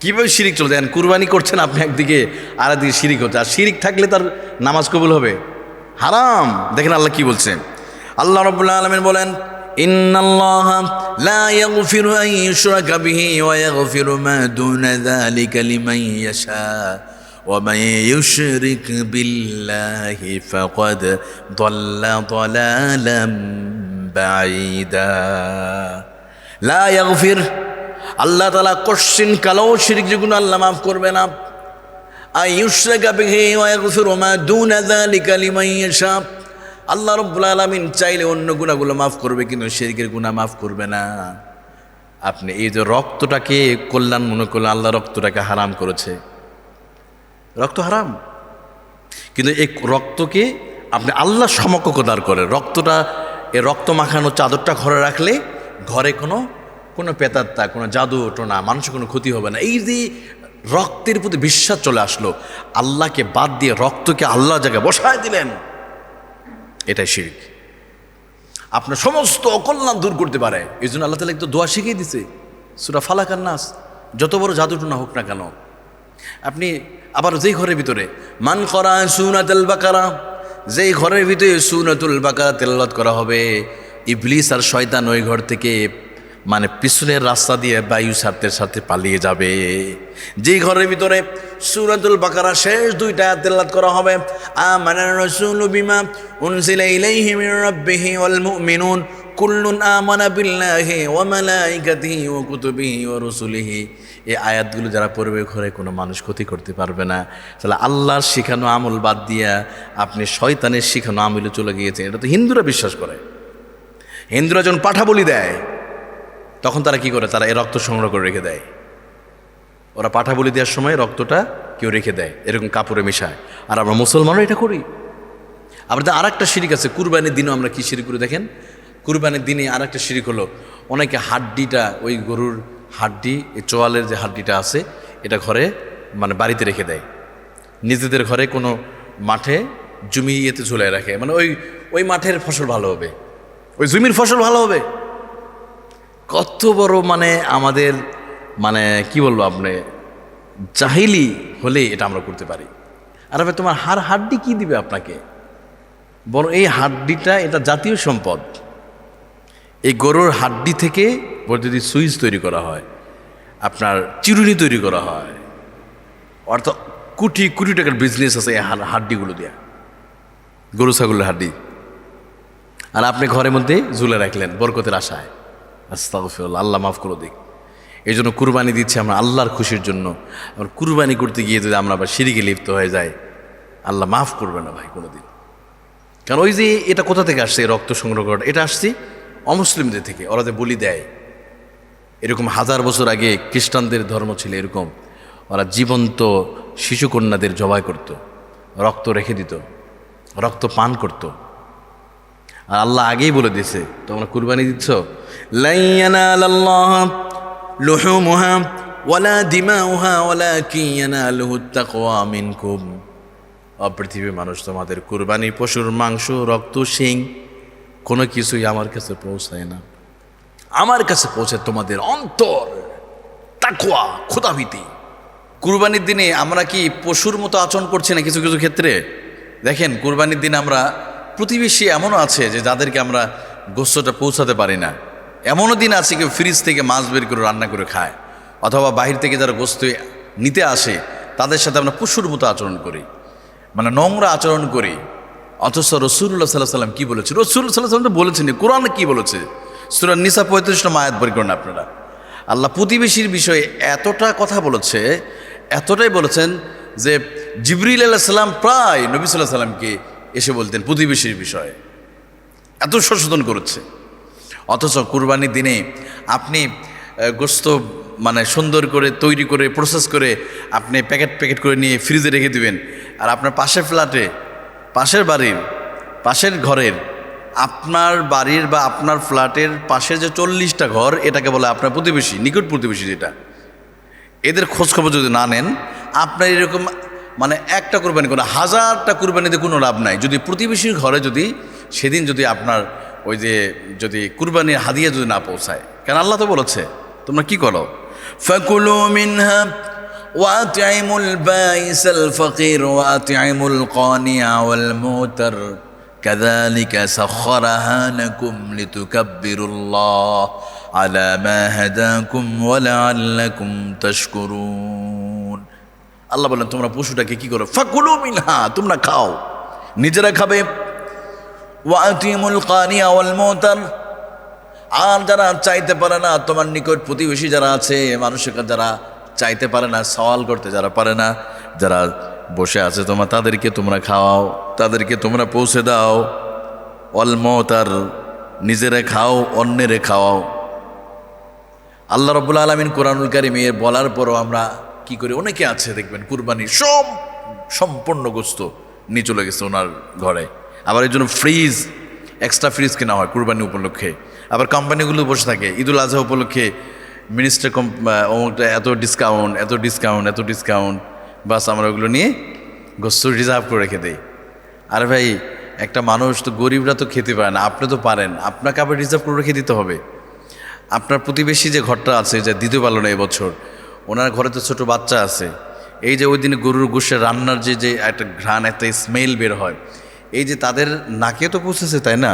A: কীভাবে শিরিক চলে দেন? কুরবানি করছেন আপনি একদিকে, আর একদিকে শিরিক হচ্ছে। আর শিরিক থাকলে তার নামাজ কবুল হবে? হারাম। দেখেন আল্লাহ কি বলছেন। আল্লাহ রাব্বুল আলামিন বলেন, ইন্নাল্লাহা লা ইয়াগফিরু আন ইউশরাকা বিহি ওয়া ইয়াগফিরু মা দুনা যালিকা লিমান ইয়াশা ওয়া মান ইউশরিক বিল্লাহি ফাকাদ দাল্লা দালালাম বাঈদা। লা ইয়াগফির, আল্লাহ তাআলা কোশ্চিন কালো শিরক যেগুলো আল্লাহ মাফ করবে না। আইয়ুশরাকা বিহি ওয়া ইয়াগফিরু মা দুনা যালিকা লিমান ইয়াশা, আল্লাহ রাব্বুল আলামিন চাইলে অন্য গুনাহগুলো মাফ করবে, কিন্তু শিরকের গুনাহ মাফ করবে না। আপনি এই যে রক্তটাকে কল্যাণ মনে করলে আল্লাহ রক্তটাকে হারাম করেছে, রক্ত হারাম, কিন্তু এই রক্তকে আপনি আল্লাহ সমকক্ষ করেন। রক্তটা, এই রক্ত মাখানো চাদরটা ঘরে রাখলে ঘরে কোনো পেতাত্তা, কোনো জাদু টোনা, মানুষের কোনো ক্ষতি হবে না। এই যে রক্তের প্রতি বিশ্বাস চলে আসলো, আল্লাহকে বাদ দিয়ে রক্তকে আল্লাহর জায়গায় বসায় দিলেন, এটাই শিরক। আপনার সমস্ত অকল্যাণ দূর করতে পারে। এই জন্য আল্লাহ তাআলা একটু দোয়া শিখিয়ে দিছে, সূরা ফালাক আর নাস। যত বড় জাদু টোনা হোক না কেন, আপনি আবার যেই ঘরের ভিতরে মান করা সূরাতুল বাকারা, যেই ঘরের ভিতরে সূরাতুল বাকারা তেলাওয়াত করা হবে, ইবলিস আর শয়তান ওই ঘর থেকে মানে পিছনের রাস্তা দিয়ে বায়ু সাথে পালিয়ে যাবে। যেই ঘরের ভিতরে সূরাতুল বাকারা শেষ 2টা আয়াত তেলাওয়াত করা হবে, আমানার রাসূলু বিমা উনজিলা ইলাইহি মির রাব্বিহি ওয়াল মুমিনুন কুল্লুন আমানা বিল্লাহি ওয়া মালাইকাতিহি ওয়া কুতুবিহি ওয়া রুসুলিহি, এই আয়াতগুলো যারা পড়বে ঘরে কোনো মানুষ ক্ষতি করতে পারবে না। তাহলে আল্লাহর শিখানো আমল বাদ দিয়া আপনি শয়তানের শিখানো আমলে চলে গিয়েছেন। এটা তো হিন্দুরা বিশ্বাস করে। হিন্দুরা যখন পাঠা বলি দেয় তখন তারা কি করে? তারা এই রক্ত সংগ্রহ করে রেখে দেয়। ওরা পাঠা বলি দেওয়ার সময় রক্তটা কেউ রেখে দেয়, এরকম কাপড়ে মেশায়। আর আমরা মুসলমানরা এটা করি। আমাদের আর একটা শিরিক আছে কুরবানির দিনও। আমরা কি শিরিক করি দেখেন? কুরবানির দিনে আর একটা শিরিক হলো, অনেকে হাড্ডিটা, ওই গরুর হাড্ডি, এই চোয়ালের যে হাড্ডিটা আছে, এটা ঘরে মানে বাড়িতে রেখে দেয়। নিজেদের ঘরে কোনো মাঠে জমি ইয়েতে ঝুলাই রাখে, মানে ওই মাঠের ফসল ভালো হবে, ওই জমির ফসল ভালো হবে। কত বড় মানে আমাদের মানে কি বলবো, আপনি জাহিলি হলে এটা আমরা করতে পারি। আর ভাই তোমার হাড্ডি কি দিবে আপনাকে? বরং এই হাড্ডিটা এটা জাতীয় সম্পদ। এই গরুর হাড্ডি থেকে যদি সুইচ তৈরি করা হয়, আপনার চিরুনি তৈরি করা হয়, অর্থাৎ কোটি কোটি টাকার বিজনেস আছে এই হাড্ডিগুলো দেওয়া, গরু ছাগলের হাড্ডি। আর আপনি ঘরের মধ্যে ঝুলে রাখলেন বরকতের আশায়। আস্তাগফিরুল্লাহ, আল্লাহ মাফ করে দিক। এই জন্য কুরবানি দিচ্ছে আমরা আল্লাহর খুশির জন্য। আর কুরবানি করতে গিয়ে যদি আমরা আবার শিরকে লিপ্ত হয়ে যাই, আল্লাহ মাফ করবে না ভাই কোনোদিন। কারণ ওই যে এটা কোথা থেকে আসছে রক্ত সংগ্রহ করা, এটা আসছে অমুসলিমদের থেকে। ওরা যে বলি দেয়, এরকম 1000 বছর আগে খ্রিস্টানদের ধর্ম ছিল এরকম। ওরা জীবন্ত শিশুকন্যাদের জবাই করত, রক্ত রেখে দিত, রক্ত পান করত। আর আল্লাহ আগেই বলে দিয়েছে, তোমরা কুরবানি দিচ্ছ, লা ইয়ানালাল্লাহু লুহুমুহা ওয়ালা দিমাউহা ওয়ালাকিন ইয়ানালুহুত তাকওয়া মিনকুম। পৃথিবীর মানুষ, তোমাদের কুরবানি পশুর মাংস, রক্ত, শিং কোনো কিছুই আমার কাছে পৌঁছায় না। আমার কাছে পৌঁছে তোমাদের অন্তর, তাকওয়া, খোদাভীতি। কুরবানির দিনে আমরা কি পশুর মতো আচরণ করছি না কিছু কিছু ক্ষেত্রে? দেখেন, কুরবানির দিন আমরা প্রতিবেশী এমনও আছে যে যাদেরকে আমরা গোশতটা পৌঁছাতে পারি না। এমনও দিন আছে কেউ ফ্রিজ থেকে মাছ বের করে রান্না করে খায়, অথবা বাহির থেকে যারা গোশত নিতে আসে তাদের সাথে আমরা পশুর মতো আচরণ করি, মানে নোংরা আচরণ করি। অথচ রসুল্লাহ সাল্লাহ সাল্লাম কি বলেছে? রসুল্লাহ সাল্লাহ সাল্লাম তো বলেছেন, কোরআন কি বলেছে? সূরা নিসা 35 নম্বর আয়াত বের করেন আপনারা। আল্লাহ প্রতিবেশীর বিষয়ে এতটা কথা বলেছে, এতটাই বলেছেন যে জিবরিল আলাইহিস সালাম প্রায় নবী সাল্লাল্লাহু আলাইহি সাল্লামকে এসে বলতেন প্রতিবেশীর বিষয়ে, এত সচেতন করেছে। অথচ কুরবানির দিনে আপনি গোশত মানে সুন্দর করে তৈরি করে প্রসেস করে আপনি প্যাকেট করে নিয়ে ফ্রিজে রেখে দিবেন, আর আপনার পাশের ফ্ল্যাটে, পাশের বাড়ির, পাশের ঘরের, আপনার বাড়ির বা আপনার ফ্ল্যাটের পাশে যে 40টা ঘর, এটাকে বলে আপনার প্রতিবেশী, নিকট প্রতিবেশী। যেটা এদের খোঁজখবর যদি না নেন, আপনার এরকম মানে একটা কুরবানি করে 1000টা কুরবানিতে কোনো লাভ নাই যদি প্রতিবেশীর ঘরে যদি সেদিন যদি আপনার ওই যে যদি কুরবানির হাদিয়া যদি না পৌঁছায়। কেন আল্লাহ তো বলেছে তোমরা কি করো, ফাকুলু মিনহা ওয়াতিমুল বাইসাল ফাকির ওয়াতিমুল কানিয়া ওয়াল মুতার কাযালিকা সাখখারাহা লাকুম লিতুকাব্বিরুল্লাহ আলা মা হাদাকুম ওয়া লাআল্লাকুম তাশকুরুন। আল্লাহ বলেন তোমরা পশুটাকে কি করো, ফাকুলু মিনহা, তোমরা খাও, নিজেরা খাবে, ওয়াতিমুল কানিয়া ওয়াল মুতার, আর যারা চাইতে পারে না, তোমার নিকট প্রতিবেশী যারা আছে, মানুষের যারা চাইতে পারে না, সওয়াল করতে যারা পারে না, যারা বসে আছে তোমার, তাদেরকে তোমরা খাওয়াও, তাদেরকে তোমরা পৌঁছে দাও। ওয়াল মুতার, নিজেরা খাও, অন্যেরে খাওয়াও। আল্লাহ রাব্বুল আলামিন কোরআনুল কারীমে বলার পরও আমরা কি করি? অনেকে আছে দেখবেন কুরবানির সম্পূর্ণ গোশত নিয়ে চলে গেছে ওনার ঘরে। আবার এই জন্য ফ্রিজ, এক্সট্রা ফ্রিজ কেনা হয় কুরবানি উপলক্ষে। আবার কোম্পানিগুলো বসে থাকে ঈদুল আজহা উপলক্ষে, মিনিস্টার এত ডিসকাউন্ট, এত ডিসকাউন্ট, এত ডিসকাউন্ট, বাস আমরা ওগুলো নিয়ে গোশত রিজার্ভ করে রেখে দেই। আরে ভাই, একটা মানুষ তো, গরিবরা তো খেতে পারে না, আপনি তো পারেন, আপনাকে আবার রিজার্ভ করে রেখে দিতে হবে? আপনার প্রতিবেশী যে ঘরটা আছে, যে দিতে পারলো না এবছর, ওনার ঘরে তো ছোটো বাচ্চা আছে, এই যে ওই দিনে গরুর গোশতের রান্নার যে একটা ঘ্রাণ, একটা স্মেল বের হয়, এই যে তাদের নাকে তো পৌঁছেছে, তাই না?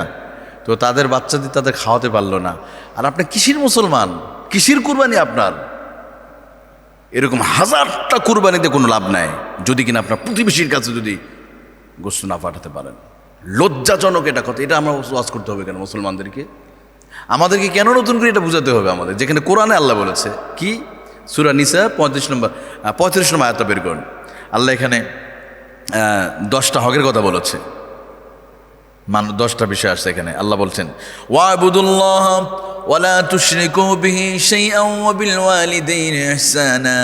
A: তো তাদের বাচ্চাদের তাদের খাওয়াতে পারলো না, আর আপনি কিসির মুসলমান, কিসির কুরবানি আপনার? এরকম 1000টা কুরবানিতে কোনো লাভ নাই যদি কিনা আপনার প্রতিবেশীর কাছে যদি গোশত না পাঠাতে পারেন। লজ্জাজনক এটা কথা। এটা আমরা ওয়াজ করতে হবে কেন মুসলমানদেরকে? আমাদেরকে কেন নতুন করে এটা বুঝাতে হবে আমাদের, যেখানে কোরআনে আল্লাহ বলেছে কি? সূরা নিসা 35 নম্বর আয়াতটা বের করুন। আল্লাহ এখানে 10টা হকের কথা বলেছে, 10টা বিষয় আসছে এখানে। আল্লাহ বলছেন ওয়াবুদুল্লাহ ওয়ালা তুশরিকু বিহি শাইআন ওয়া বিল ওয়ালিদাইনি ইহসানা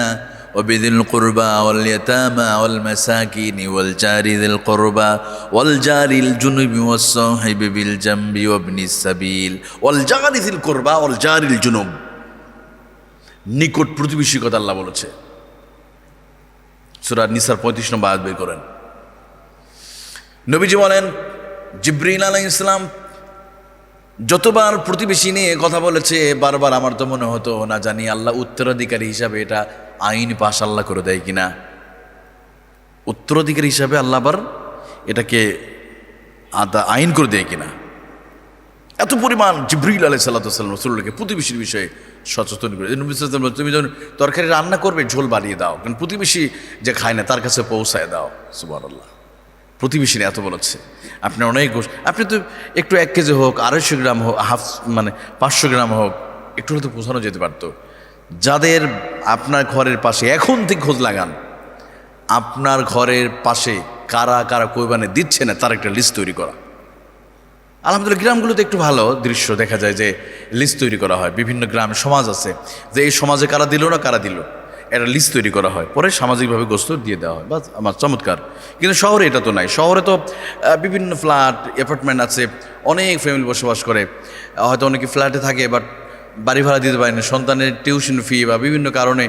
A: ওয়া বিযিল কুরবা ওয়াল ইয়াতামা ওয়াল মাসাকিন ওয়াল জারি যিল কুরবা ওয়াল জারিল জুনুবি ওয়াস সাহিবি বিল জামবি ওয়া ইবনিস সাবিল ওয়াল জারি যিল কুরবা ওয়াল জারিল জুনুব। নিকট প্রতিবেশীর কথা আল্লাহ বলেছে। সূরা নিসার 35 নম্বর আয়াত বের করেন। নবীজি বলেন জিবরিল আলাইহিস সালাম যতবার প্রতিবেশী নিয়ে কথা বলেছে, বারবার আমার তো মনে হতো না জানি আল্লাহ উত্তরাধিকারী হিসাবে এটা আইন পাশ আল্লাহ করে দেয় কিনা, উত্তরাধিকারী হিসাবে আল্লাহ আবার এটাকে আইন করে দেয় কিনা। এত পরিমাণ জিবরিল আলাইহিস সালাম রাসূলুল্লাহকে প্রতিবেশীর বিষয়ে সচেতন করে। নবী সাল্লাল্লাহু আলাইহি ওয়াসাল্লাম, তুমি যখন তরকারি রান্না করবে ঝোল বাড়িয়ে দাও, কারণ প্রতিবেশী যে খায় না তার কাছে পৌঁছায় দাও। সুবহানাল্লাহ, প্রতিবেশী এত বলেছে। আপনি অনেক আপনি তো একটু 1 কেজি হোক, 250 গ্রাম হোক, মানে 500 গ্রাম হোক, একটু হয়তো পৌঁছানো যেতে পারতো। যাদের আপনার ঘরের পাশে এখন থেকে খোঁজ লাগান, আপনার ঘরের পাশে কারা কারা কোরবানি দিচ্ছে না তার একটা লিস্ট তৈরি করা। আলহামদুলিল্লাহ গ্রামগুলোতে একটু ভালো দৃশ্য দেখা যায় যে লিস্ট তৈরি করা হয়। বিভিন্ন গ্রাম সমাজ আছে যে এই সমাজে কারা দিল না কারা দিল, একটা লিস্ট তৈরি করা হয়, পরে সামাজিকভাবে গোশত দিয়ে দেওয়া হয়। বাস আমার চমৎকার। কিন্তু শহরে এটা তো নাই। শহরে তো বিভিন্ন ফ্ল্যাট, অ্যাপার্টমেন্ট আছে, অনেক ফ্যামিলি বসবাস করে, হয়তো অনেকে ফ্ল্যাটে থাকে বাট বাড়ি ভাড়া দিতে পারে না, সন্তানের টিউশন ফি বা বিভিন্ন কারণে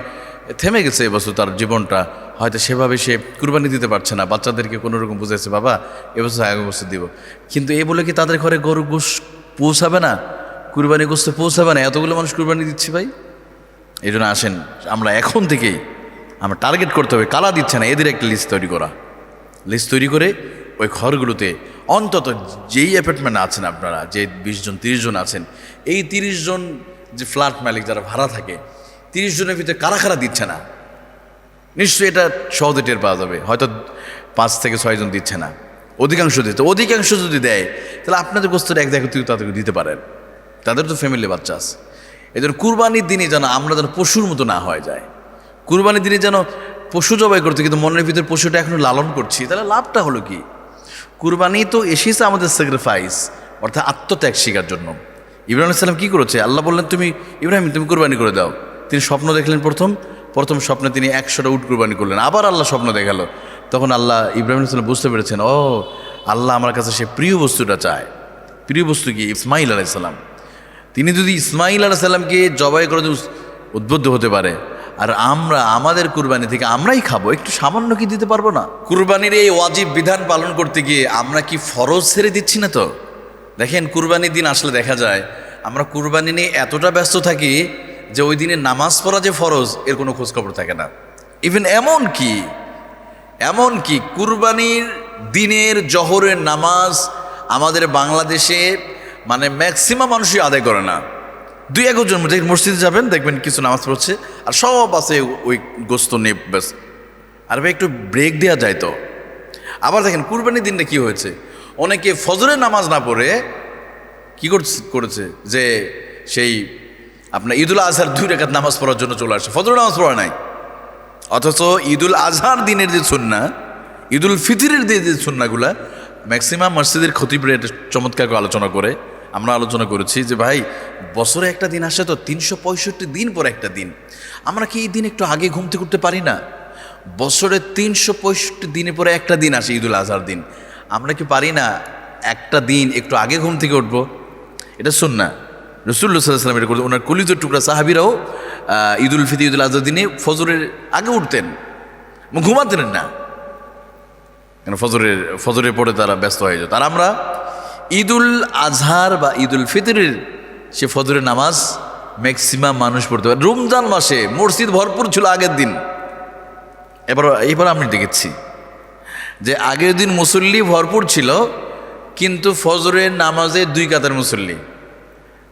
A: থেমে গেছে এবছর তার জীবনটা, হয়তো সেভাবে সে কুরবানি দিতে পারছে না, বাচ্চাদেরকে কোনো রকম বুঝাইছে বাবা এবছর আগামী বছর দিব, কিন্তু এই বলে কি তাদের ঘরে গরু গোশ পৌঁছাবে না, কুরবানি গোশতে পৌঁছাবে না? এতগুলো মানুষ কুরবানি দিচ্ছি ভাই। এই জন্য আসেন আমরা এখন থেকেই আমরা টার্গেট করতে হবে, কালা দিচ্ছে না এদের একটা লিস্ট তৈরি করা, লিস্ট তৈরি করে ওই ঘরগুলোতে অন্তত যেই অ্যাপার্টমেন্ট আছেন আপনারা, যে 20 জন 30 জন আছেন, এই 30 জন যে ফ্ল্যাট মালিক যারা ভাড়া থাকে, 30 জনের ভিতরে কারা কারা দিচ্ছে না, নিশ্চয়ই এটা সহজে টের পাওয়া যাবে। হয়তো 5 থেকে 6 জন দিচ্ছে না, অধিকাংশ দিতে, অধিকাংশ যদি দেয় তাহলে আপনাদের গোস্তটা এক জায়গায় তাদেরকে দিতে পারেন, তাদের তো ফ্যামিলি বাচ্চা আছে। এই জন্য কুরবানির দিনে যেন আমরা যেন পশুর মতো না হয়ে যায়, কুরবানির দিনে যেন পশু জবাই করতে কিন্তু মনের ভিতরে পশুটা এখনো লালন করছি, তাহলে লাভটা হলো কি? কুরবানি তো এসেছে আমাদের স্যাক্রিফাইস, অর্থাৎ আত্মত্যাগ শিকার জন্য। ইব্রাহিম আলাইহিস সালাম কী করেছে? আল্লাহ বললেন তুমি ইব্রাহিম তুমি কুরবানি করে দাও। তিনি স্বপ্ন দেখলেন, প্রথম স্বপ্নে তিনি 100টা উট কুরবানি করলেন। আবার আল্লাহ স্বপ্ন দেখালো, তখন আল্লাহ ইব্রাহিম আলাইহিস সালাম বুঝতে পেরেছেন, ও আল্লাহ আমার কাছে সে প্রিয় বস্তুটা চায়। প্রিয় বস্তু কি? ইসমাইল আলাইহিস সালাম। তিনি যদি ইসমাইল আলাইহিস সালামকে জবাই করে উদ্বুদ্ধ হতে পারে, আর আমরা আমাদের কুরবানি থেকে আমরাই খাবো, একটু সামান্য কি দিতে পারবো না? কুরবানির এই ওয়াজিব বিধান পালন করতে গিয়ে আমরা কি ফরজ ছেড়ে দিচ্ছি না তো? দেখেন কুরবানির দিন আসলে দেখা যায় আমরা কুরবানি নিয়ে এতটা ব্যস্ত থাকি যে ওই দিনে নামাজ পড়া যে ফরজ এর কোনো খোঁজখবর থাকে না। ইভেন এমন কি কুরবানির দিনের জহরের নামাজ আমাদের বাংলাদেশে মানে ম্যাক্সিমাম মানুষই আদায় করে না। 2-1 জন মসজিদে যাবেন দেখবেন কিছু নামাজ পড়ছে আর সব আছে ওই গোস্ত নিয়ে ব্যাস। আর ভাই একটু ব্রেক দেওয়া যায় তো। আবার দেখেন কুরবানির দিনটা কি হয়েছে, অনেকে ফজরের নামাজ না পড়ে কি করেছে যে সেই আপনার ঈদুল আজহার 2 রাকাত নামাজ পড়ার জন্য চলে আসে, ফজরের নামাজ পড়া নাই। অথচ ঈদুল আজহার দিনের যে সুন্নাহ, ঈদুল ফিতরের যে সুন্নাহগুলা ম্যাক্সিমাম মসজিদের খতিবরা এটা চমৎকার করে আলোচনা করে। আমরা আলোচনা করেছি যে ভাই বছরে একটা দিন আসে তো 365 দিন পর একটা দিন, আমরা কি এই দিন একটু আগে ঘুম থেকে উঠতে পারি না? বছরে 365 দিনে পরে একটা দিন আসে ঈদুল আজহার দিন, আমরা কি পারি না একটা দিন একটু আগে ঘুম থেকে উঠবো? এটা সুন্নাহ। রাসূলুল্লাহ সাল্লাল্লাহু আলাইহি ওয়াসাল্লাম এটা করতেন। ওনার কলিজার টুকরা সাহাবীরাও ঈদুল ফিতর ঈদুল আজহার দিনে ফজরের আগে উঠতেন, ঘুমাতেন না, কেন ফজরের পরে তারা ব্যস্ত হয়ে যেত। আর আমরা ঈদুল আজহার বা ঈদুল ফিতরের সে ফজরের নামাজ ম্যাক্সিমাম মানুষ পড়তে পারে। রমজান মাসে মসজিদ ভরপুর ছিল আগের দিন। এবার আমি দেখেছি যে আগের দিন মুসল্লি ভরপুর ছিল, কিন্তু ফজরের নামাজে 2 কাতার মুসল্লি।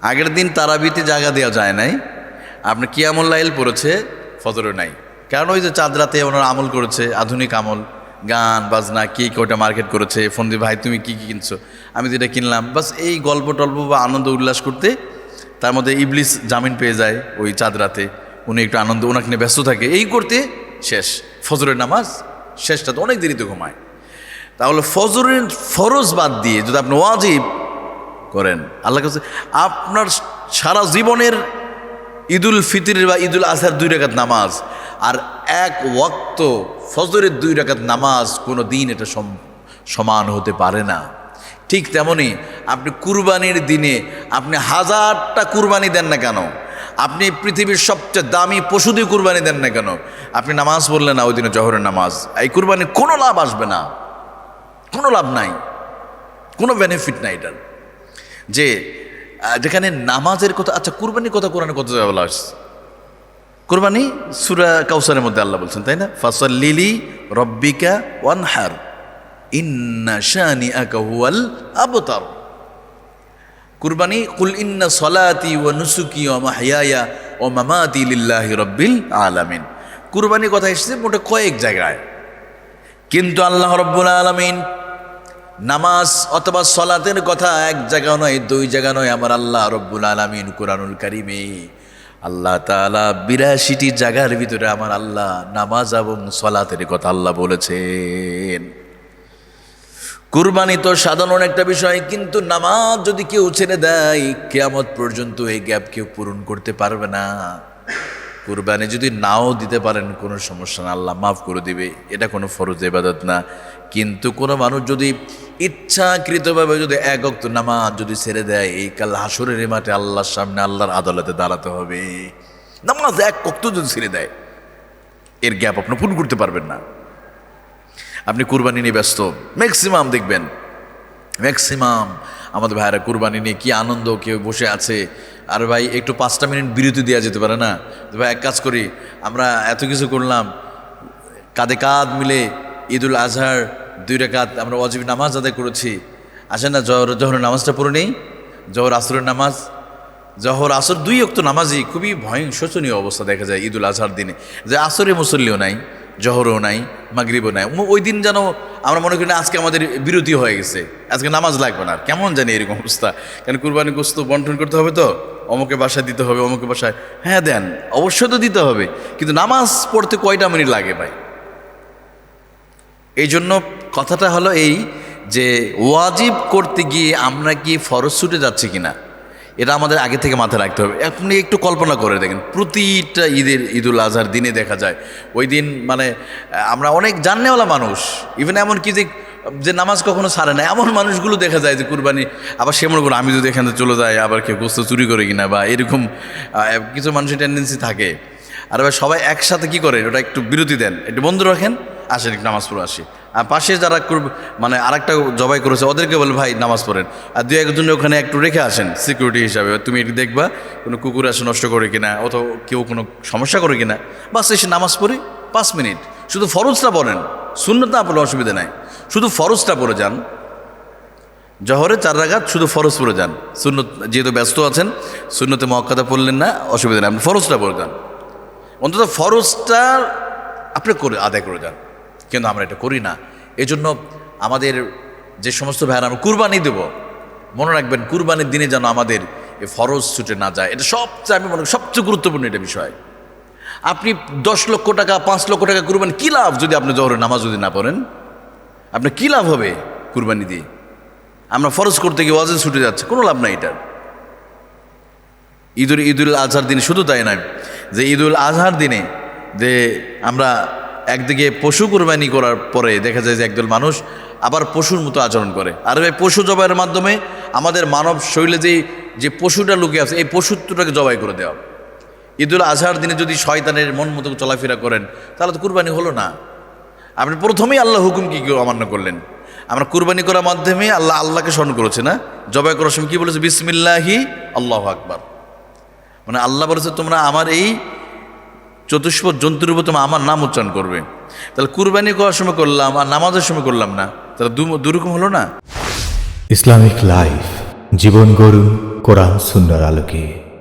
A: আগের দিন তারাবিতে জায়গা দেওয়া যায় নাই, আপনি কিয়ামুল লাইল পড়েছে, ফজরে নাই। কারণ ওই যে চাঁদ রাতে ওনারা আমল করেছে, আধুনিক আমল, গান বাজনা, কে কয়টা মার্কেট করেছে, ফোন দিয়ে ভাই তুমি কি কি কিনছো, আমি যেটা কিনলাম, বাস এই গল্প টল্প বা আনন্দ উল্লাস করতে তার মধ্যে ইবলিস জামিন পেয়ে যায় ওই চাঁদ রাতে, উনি একটু আনন্দ ওনাকে নিয়ে ব্যস্ত থাকে, এই করতে শেষ ফজরের নামাজ শেষটা তো অনেক দেরিতে ঘুমায়। তাহলে ফজরের ফরজ বাদ দিয়ে যদি আপনি ওয়াজিব করেন আল্লাহ কাছে, আপনার সারা জীবনের ঈদুল ফিতরের বা ঈদুল আজহার 2 রাকাত নামাজ আর 1 ওয়াক্ত ফজরের 2 রাকাত নামাজ কোনো দিন এটা সমান হতে পারে না। ঠিক তেমনি আপনি কুরবানির দিনে আপনি 1000টা কুরবানি দেন না কেন, আপনি পৃথিবীর সবচেয়ে দামি পশু দিয়ে কুরবানি দেন না কেন, আপনি নামাজ পড়লেন না ওই দিনে জহরের নামাজ, এই কুরবানির কোনো লাভ আসবে না, কোনো লাভ নাই, কোনো বেনিফিট নাই এটার। যে যেখানে নামাজের কথা, আচ্ছা কুরবানির কথা কোরআনে কত জায়গায় বলা আসছে? কুরবানি সূরা কাউসারের মধ্যে আল্লাহ বলছেন, তাই না? ফাসাল্লি লি রাব্বিকা ওয়ানহার ইন্না শানিআকা হুয়াল আবতার। কুরবানি কুল ইন্না সলাতি ওয়া নুসুকি ওয়া মাহইয়ায়া ওয়া মামাতি লিল্লাহি রাব্বিল আলামিন। কুরবানির কথা এসেছে মোটে কয়েক জায়গায়, কিন্তু আল্লাহ রাব্বুল আলামিন নামাজ অথবা সলাতের কথা 1 জায়গা নয় 2 জায়গা নয়, আমার আল্লাহ রব্বুল আলামিন কুরআনুল কারীমে আল্লাহ তাআলা 82টি জায়গার ভিতরে আমার আল্লাহ নামাজ এবং সলাতের কথা আল্লাহ বলেছেন। কুরবানি তো সাধারণ একটা বিষয়, কিন্তু নামাজ যদি কেউ ছেড়ে দেয় কিয়ামত পর্যন্ত এই গ্যাপ কেউ পূরণ করতে পারবে না। কুরবানি যদি নাও দিতে পারেন কোনো সমস্যা না, আল্লাহ মাফ করে দিবে, এটা কোনো ফরজ ইবাদত না। কিন্তু কোনো মানুষ যদি ইচ্ছাকৃতভাবে যদি 1 ওয়াক্ত নামাজ যদি ছেড়ে দেয়, এই কাল হাসরের মাঠে আল্লাহর সামনে আল্লাহর আদালতে দাঁড়াতে হবে। নামাজ 1 ওয়াক্ত যদি ছেড়ে দেয় এর গ্যাপ আপনি পূরণ করতে পারবেন না। আপনি কুরবানি নিয়ে ব্যস্ত, ম্যাক্সিমাম দেখবেন ম্যাক্সিমাম আমাদের ভাইয়েরা কুরবানি নিয়ে কি আনন্দ, কেউ বসে আছে। আর ভাই একটু 5টা মিনিট বিরতি দেওয়া যেতে পারে না? ভাই এক কাজ করি, আমরা এত কিছু করলাম, কাঁধে কাঁধ মিলে ঈদুল আজহার 2 রাকাত আমরা ওয়াজিব নামাজ আদায় করেছি, আসেন না জহরের নামাজটা পড়ে নেই। জহর আসরের নামাজ, জহর আসর 2 ওয়াক্ত নামাজই খুবই শোচনীয় অবস্থা দেখা যায় ঈদুল আজহার দিনে, যে আসরে মুসল্লিও নাই, জহরও নাই, মাগরিবও নাই। ওই দিন যেন আমরা মনে করি না আজকে আমাদের বিরতি হয়ে গেছে, আজকে নামাজ লাগবে না। কেমন জানি এরকম অবস্থা, কারণ কুরবানি গোশত বন্টন করতে হবে, তো অমুকে বাসায় দিতে হবে, অমুকে বাসায়, হ্যাঁ দেন, অবশ্যই তো দিতে হবে, কিন্তু নামাজ পড়তে কয়টা মিনিট লাগে ভাই? এই জন্য কথাটা হলো এই যে ওয়াজিব করতে গিয়ে আমরা কি ফরজ ছুটে যাচ্ছি কিনা, এটা আমাদের আগে থেকে মাথায় রাখতে হবে। আপনি একটু কল্পনা করে দেখেন, প্রতিটা ঈদুল আজহার দিনে দেখা যায় ওই দিন মানে আমরা অনেক জাননেওয়ালা মানুষ, ইভেন এমন কি যে নামাজ কখনো ছাড়ে না, এমন মানুষগুলো দেখা যায় যে কুরবানি, আবার সে মনে করে আমি যদি এখানে চলে যাই আবার কেউ গোস্ত চুরি করে কিনা, বা এরকম কিছু মানুষের টেন্ডেন্সি থাকে। আর এবার সবাই একসাথে কি করে, ওটা একটু বিরতি দেন, একটু বন্ধ রাখেন, আসেন একটু নামাজ পড়ে আসি। আর পাশে যারা মানে আরেকটা জবাই করেছে ওদেরকে বলে ভাই নামাজ পড়েন, আর 2-1 ওখানে একটু রেখে আসেন সিকিউরিটি হিসাবে, তুমি একটু দেখবা কোনো কুকুর আসে নষ্ট করে কিনা, অথবা কেউ কোনো সমস্যা করে কিনা, বাস এসে নামাজ পড়ি 5 মিনিট। শুধু ফরজটা পড়েন, সুন্নত না পড়লে অসুবিধা নাই, শুধু ফরজটা পড়ে যান। জহরে 4 রাকাত শুধু ফরজ পড়ে যান, সুন্নত যেহেতু ব্যস্ত আছেন সুন্নতে মুআক্কাদা পড়লেন না, অসুবিধা নেই, আপনি ফরজটা পড়ে যান, অন্তত ফরজটা আপনি আদায় করে যান। কিন্তু আমরা এটা করি না। এই জন্য আমাদের যে সমস্ত ভাইয়েরা আমরা কুরবানি দেব, মনে রাখবেন কুরবানির দিনে যেন আমাদের এই ফরজ ছুটে না যায়। এটা সবচেয়ে, আমি মনে করি সবচেয়ে গুরুত্বপূর্ণ এটা বিষয়। আপনি 10 লক্ষ টাকা 5 লক্ষ টাকা কুরবানি, কী লাভ যদি আপনি জহরের নামাজ যদি না পড়েন? আপনার কী লাভ হবে কুরবানি দিয়ে? আমরা ফরজ করতে গিয়ে ওয়াজিব ছুটে যাচ্ছে, কোনো লাভ নাই এটার। ঈদুল আজহার দিনে শুধু তাই নয়, যে ঈদুল আজহার দিনে যে আমরা একদিকে পশু কুরবানি করার পরে দেখা যায় যে একদল মানুষ আবার পশুর মতো আচরণ করে। আর এই পশু জবাইয়ের মাধ্যমে আমাদের মানব শরীরে যে পশুটা লুকিয়ে আছে, এই পশুত্বটাকে জবাই করে দেওয়া। ঈদুল আজহার দিনে যদি শয়তানের মন মতো চলাফেরা করেন তাহলে তো কুরবানি হলো না। আপনি প্রথমেই আল্লাহ হুকুম কি অমান্য করলেন। আমরা কুরবানি করার মাধ্যমে আল্লাহকে স্মরণ করেছে না, জবাই করার সময় কি বলেছে? বিসমিল্লাহি আল্লাহু আকবার। মানে আল্লাহ বলেছে তোমরা আমার এই চতুষ্পদ জন্তুর উপর তোমরা আমার নাম উচ্চারণ করবে। তাহলে কুরবানি করার সময় করলাম আর নামাজের সময় করলাম না, তাহলে দুরকম হলো না।
B: ইসলামিক লাইফ, জীবন গড়ুন কোরআন সুন্নাহর আলোকে।